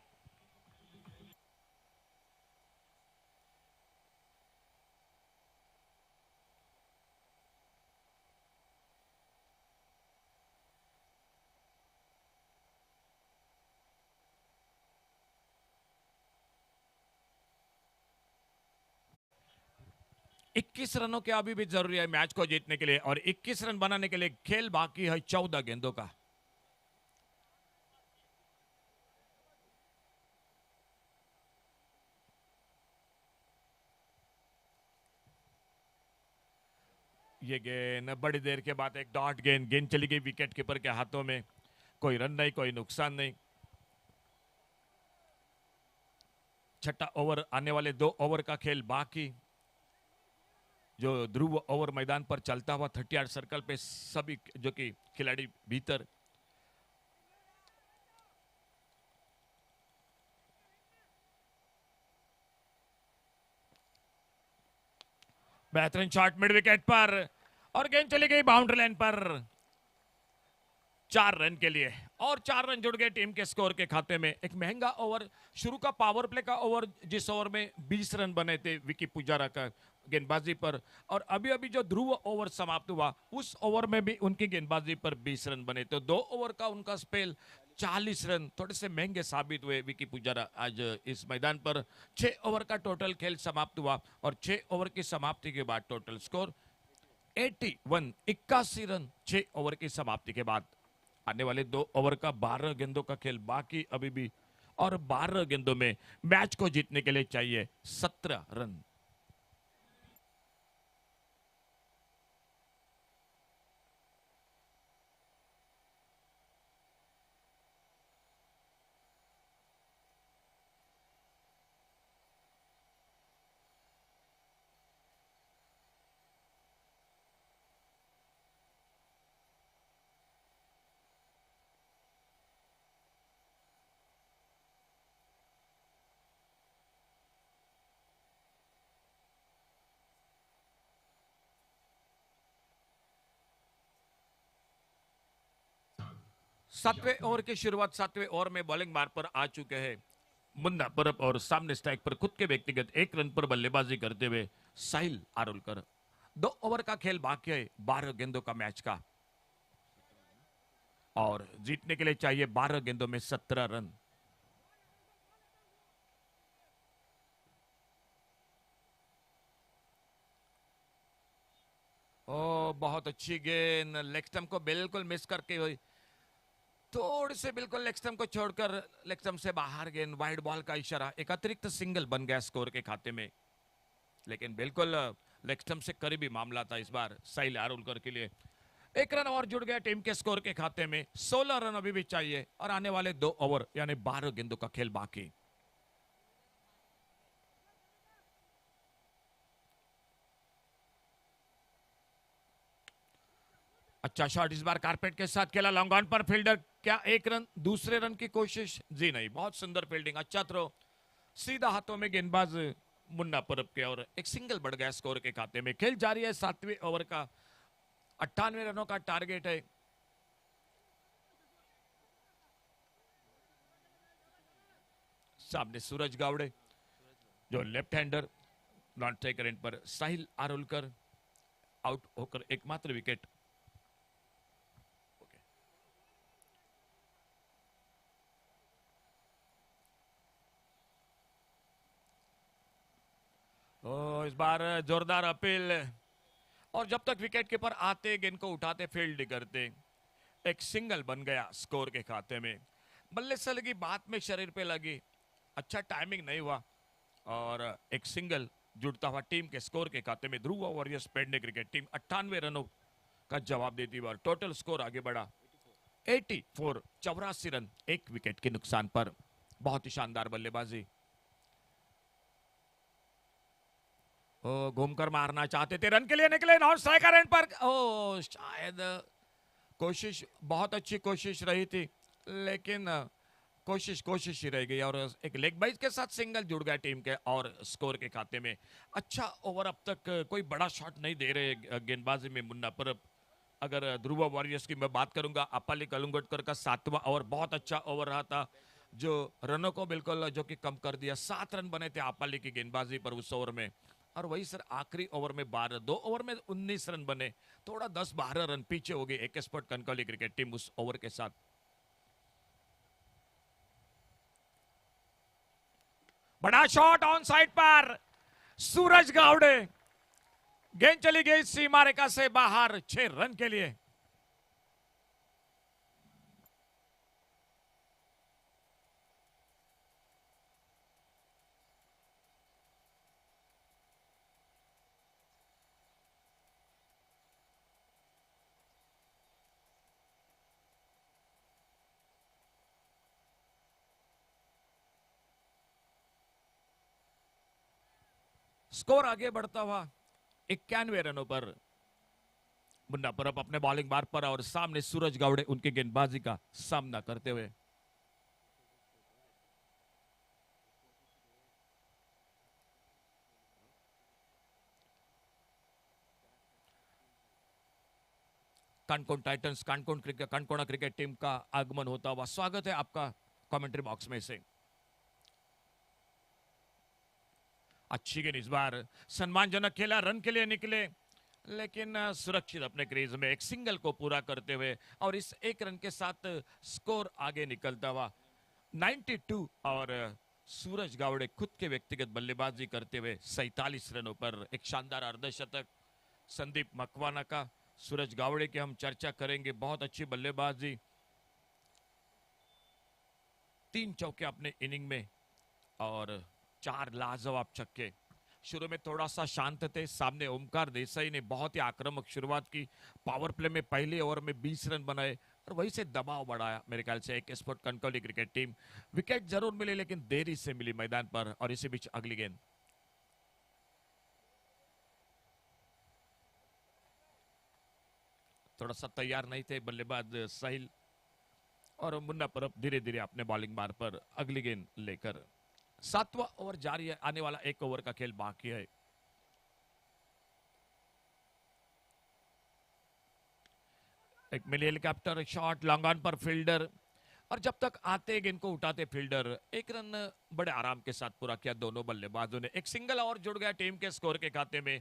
इक्कीस रनों के अभी भी जरूरी है मैच को जीतने के लिए और 21 रन बनाने के लिए खेल बाकी है 14 गेंदों का। ये गेंद बड़ी देर के बाद एक डॉट गेंद चली गई विकेट कीपर के हाथों में। कोई रन नहीं, कोई नुकसान नहीं। छठा ओवर, आने वाले 2 ओवर का खेल बाकी। जो ध्रुव ओवर मैदान पर चलता हुआ 38 सर्कल पे सभी जो कि खिलाड़ी भीतर। बेहतरीन शॉट मिड विकेट पर और गेंद चली गई बाउंड्री लाइन पर 4 रन के लिए और 4 रन जुड़ गए टीम के स्कोर के खाते में। एक महंगा ओवर, शुरू का पावर प्ले का ओवर जिस ओवर में 20 रन बने थे विकी पुजारा का गेंदबाजी पर, और अभी अभी जो ध्रुव ओवर समाप्त हुआ उस ओवर में भी उनकी गेंदबाजी पर 20 रन बने। तो 2 ओवर का उनका स्पेल 40 रन, थोड़े से महंगे साबित हुए विकी पुजारा आज इस मैदान पर। 6 ओवर का टोटल खेल समाप्त हुआ और 6 ओवर की समाप्ति के बाद टोटल स्कोर 81 81 रन 6 ओवर की समाप्ति के बाद। आने वाले 2 ओवर का 12 गेंदों का खेल बाकी अभी भी और 12 गेंदों में मैच को जीतने के लिए चाहिए 17 रन। सातवें ओवर की शुरुआत, 7वें ओवर में बॉलिंग मार्ग पर आ चुके हैं मुन्ना परब और सामने स्ट्राइक पर खुद के व्यक्तिगत 1 रन पर बल्लेबाजी करते हुए साहिल आरोलकर। 2 ओवर का खेल बाकी है 12 गेंदों का मैच का और जीतने के लिए चाहिए 12 गेंदों में 17 रन। ओ बहुत अच्छी गेंद, लेग स्टंप को बिल्कुल मिस करके हुई, थोड़ी से बिल्कुल लेग स्टंप को छोड़कर लेग स्टंप से बाहर गेंद, वाइड बॉल का इशारा। एक अतिरिक्त सिंगल बन गया स्कोर के खाते में, लेकिन बिल्कुल लेग स्टंप से करीबी मामला था इस बार साहिल आरोलकर के लिए। 1 रन और जुड़ गया टीम के स्कोर के खाते में। 16 रन अभी भी चाहिए और आने वाले 2 ओवर यानी 12 गेंदों का खेल बाकी। अच्छा शॉट इस बार कारपेट के साथ खेला, लॉन्ग ऑन पर फील्डर, क्या 1 रन, दूसरे रन की कोशिश? जी नहीं, बहुत सुंदर फील्डिंग, अच्छा थ्रो, सीधा हाथों में गेंदबाज मुन्ना परब के और एक सिंगल बढ़ गया स्कोर के खाते में। खेल जारी है 7वें ओवर का, 98 रनों का टारगेट है। सामने सूरज गावड़े जो left hander, non striker end पर साहिल आरोलकर आउट होकर एकमात्र विकेट। इस बार जोरदार अपील और जब तक विकेट कीपर आते गेंद को उठाते फील्ड करते, एक सिंगल बन गया स्कोर के खाते में। बल्ले से लगी, बात में शरीर पे लगी, अच्छा टाइमिंग नहीं हुआ और एक सिंगल जुड़ता हुआ टीम के स्कोर के खाते में। ध्रुव वॉरियर्स पेडने क्रिकेट टीम 98 रनों का जवाब देती हुई टोटल स्कोर आगे बढ़ा 84, 84 रन एक विकेट के नुकसान पर। बहुत ही शानदार बल्लेबाजी। ओ, घूमकर मारना चाहते थे, रन के लिए निकले, नॉन स्ट्राइकर एंड पर। ओ, शायद कोशिश, बहुत अच्छी कोशिश रही थी, लेकिन कोशिश ही रह गई और एक लेग बाइज के साथ सिंगल जुड़ गया टीम के और स्कोर के खाते में। अच्छा ओवर, अब तक कोई बड़ा शॉट नहीं दे रहे गेंदबाजी में मुन्ना परब। अगर ध्रुव वॉरियर्स की मैं बात करूंगा, अपाली कलंगोटकर का 7वां ओवर बहुत अच्छा ओवर रहा था, जो रनों को बिल्कुल जो कि कम कर दिया। 7 रन बने थे अपाली की गेंदबाजी पर उस ओवर में। और वही सर आखिरी ओवर में 12, 2 ओवर में 19 रन बने, थोड़ा 10-12 रन पीछे हो गई AK sport Kankavli cricket team उस ओवर के साथ। बड़ा शॉट ऑन साइड पर, सूरज गावड़े, गेंद चली गई सीमा रेखा से बाहर 6 रन के लिए। स्कोर आगे बढ़ता हुआ 91 रनों पर। मुन्ना परब अपने बॉलिंग बार पर और सामने सूरज गावड़े उनकी गेंदबाजी का सामना करते हुए। कानकोन टाइटंस, कानकोना क्रिकेट टीम का आगमन होता हुआ। स्वागत है आपका कमेंट्री बॉक्स में से। अच्छी गेंद इस बार, सम्मानजनक खेला, रन के लिए निकले, लेकिन सुरक्षित अपने क्रीज में एक सिंगल को पूरा करते हुए और इस 1 रन के साथ स्कोर आगे निकलता हुआ 92। और सूरज गावड़े खुद के व्यक्तिगत बल्लेबाजी करते हुए 47 रनों पर एक शानदार अर्धशतक। संदीप मकवाना का, सूरज गावड़े की हम चर्चा करेंगे, बहुत अच्छी बल्लेबाजी, 3 चौके अपने इनिंग में और 4 लाजवाब छक्के। शुरू में थोड़ा सा शांत थे, सामने ओमकार देसाई ने बहुत ही आक्रामक शुरुआत की, पावर प्ले में पहले ओवर में 20 रन बनाए और वहीं से दबाव बढ़ाया मेरे ख्याल से AK sport Kankavli cricket team. Wicket जरूर मिली लेकिन देरी से मिली मैदान पर। और इसी बीच अगली गेंद, थोड़ा सा तैयार नहीं थे बल्लेबाज साहिल और मुन्ना परब धीरे धीरे अपने बॉलिंग बार पर अगली गेंद लेकर। 7वां ओवर जारी है, आने वाला 1 ओवर का खेल बाकी है। एक मिली हेलीकॉप्टर शॉट, लॉन्ग ऑन पर फील्डर, और जब तक आते गेंद को उठाते फील्डर। 1 रन बड़े आराम के साथ पूरा किया दोनों बल्लेबाजों ने। एक सिंगल और जुड़ गया टीम के स्कोर के खाते में।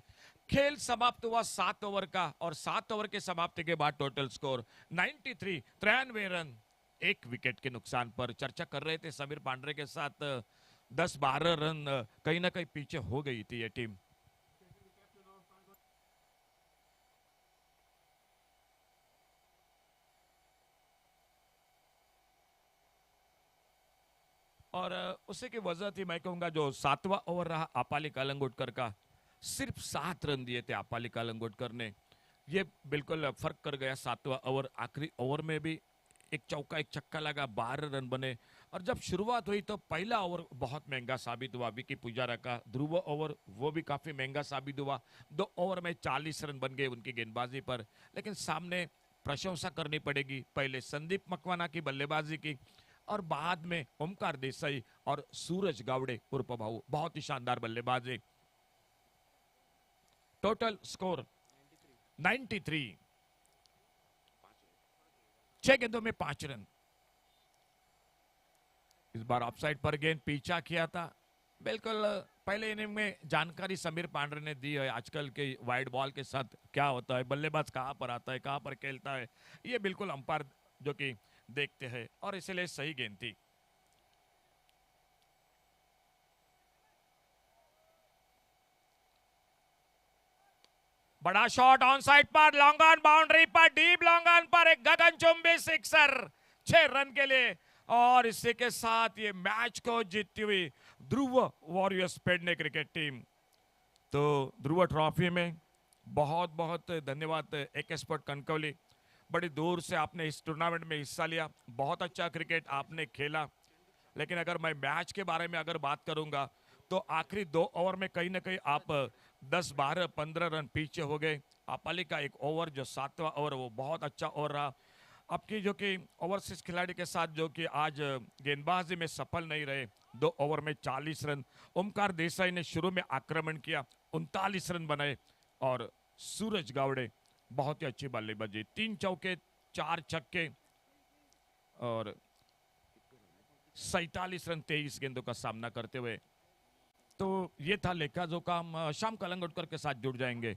खेल समाप्त हुआ 7 ओवर का और 7 ओवर के समाप्ति के बाद टोटल स्कोर 93, 93 रन 1 विकेट के नुकसान पर। चर्चा कर रहे थे समीर पांड्रे के साथ, 10-12 रन कहीं ना कहीं पीछे हो गई थी ये टीम। और उसी की वजह थी मैं कहूंगा जो 7वां ओवर रहा अपाली कलंगोटकर का, सिर्फ 7 रन दिए थे अपाली कलंगोटकर ने। ये बिल्कुल फर्क कर गया 7वां ओवर। आखिरी ओवर में भी एक चौका एक छक्का लगा, 12 रन बने। और जब शुरुआत हुई तो पहला ओवर बहुत महंगा साबित हुआ विकी पुजारा का। ध्रुव ओवर वो भी काफी महंगा साबित हुआ। 2 ओवर में 40 रन बन गए उनकी गेंदबाजी पर। लेकिन सामने प्रशंसा करनी पड़ेगी पहले संदीप मकवाना की बल्लेबाजी की और बाद में ओमकार देसाई और सूरज गावड़े उर्फ भाऊ, बहुत ही शानदार बल्लेबाजी। टोटल स्कोर 93, 6 गेंदों में 5 रन। इस बार ऑफसाइड पर गेंद पीछा किया था। बिल्कुल पहले इनिंग में जानकारी समीर पांड्रे ने दी है आजकल के वाइड बॉल के साथ क्या होता है, बल्लेबाज कहां पर आता है, कहां पर खेलता है, ये बिल्कुल अंपायर जो कि देखते हैं और इसलिए सही गेंद थी। बड़ा शॉट ऑन साइड पर, लॉन्ग ऑन बाउंड्री पर, डीप लॉन्ग ऑन पर एक गगनचुंबी सिक्सर 6 रन के लिए। और इसी के साथ ये मैच को जीतती हुई ध्रुव वॉरियर्स पेडने क्रिकेट टीम। तो ध्रुव ट्रॉफी में बहुत बहुत धन्यवाद AK स्पोर्ट कनकवली। बड़ी दूर से आपने इस टूर्नामेंट में हिस्सा लिया, बहुत अच्छा क्रिकेट आपने खेला। लेकिन अगर मैं मैच के बारे में अगर बात करूंगा तो आखिरी 2 ओवर में कहीं ना कहीं आप 10, 12, 15 रन पीछे हो गए। अपाली का एक ओवर जो 7वां ओवर वो बहुत अच्छा ओवर रहा आपकी, जो कि ओवरसीज खिलाड़ी के साथ जो कि आज गेंदबाजी में सफल नहीं रहे। 2 ओवर में 40 रन। ओमकार देसाई ने शुरू में आक्रमण किया, 39 रन बनाए। और सूरज गावड़े बहुत ही अच्छी बल्लेबाजी, 3 चौके 4 छक्के और 47 रन 23 गेंदों का सामना करते हुए। तो ये था लेखा जोखा। हम श्याम कलंगोटकर के साथ जुड़ जाएंगे।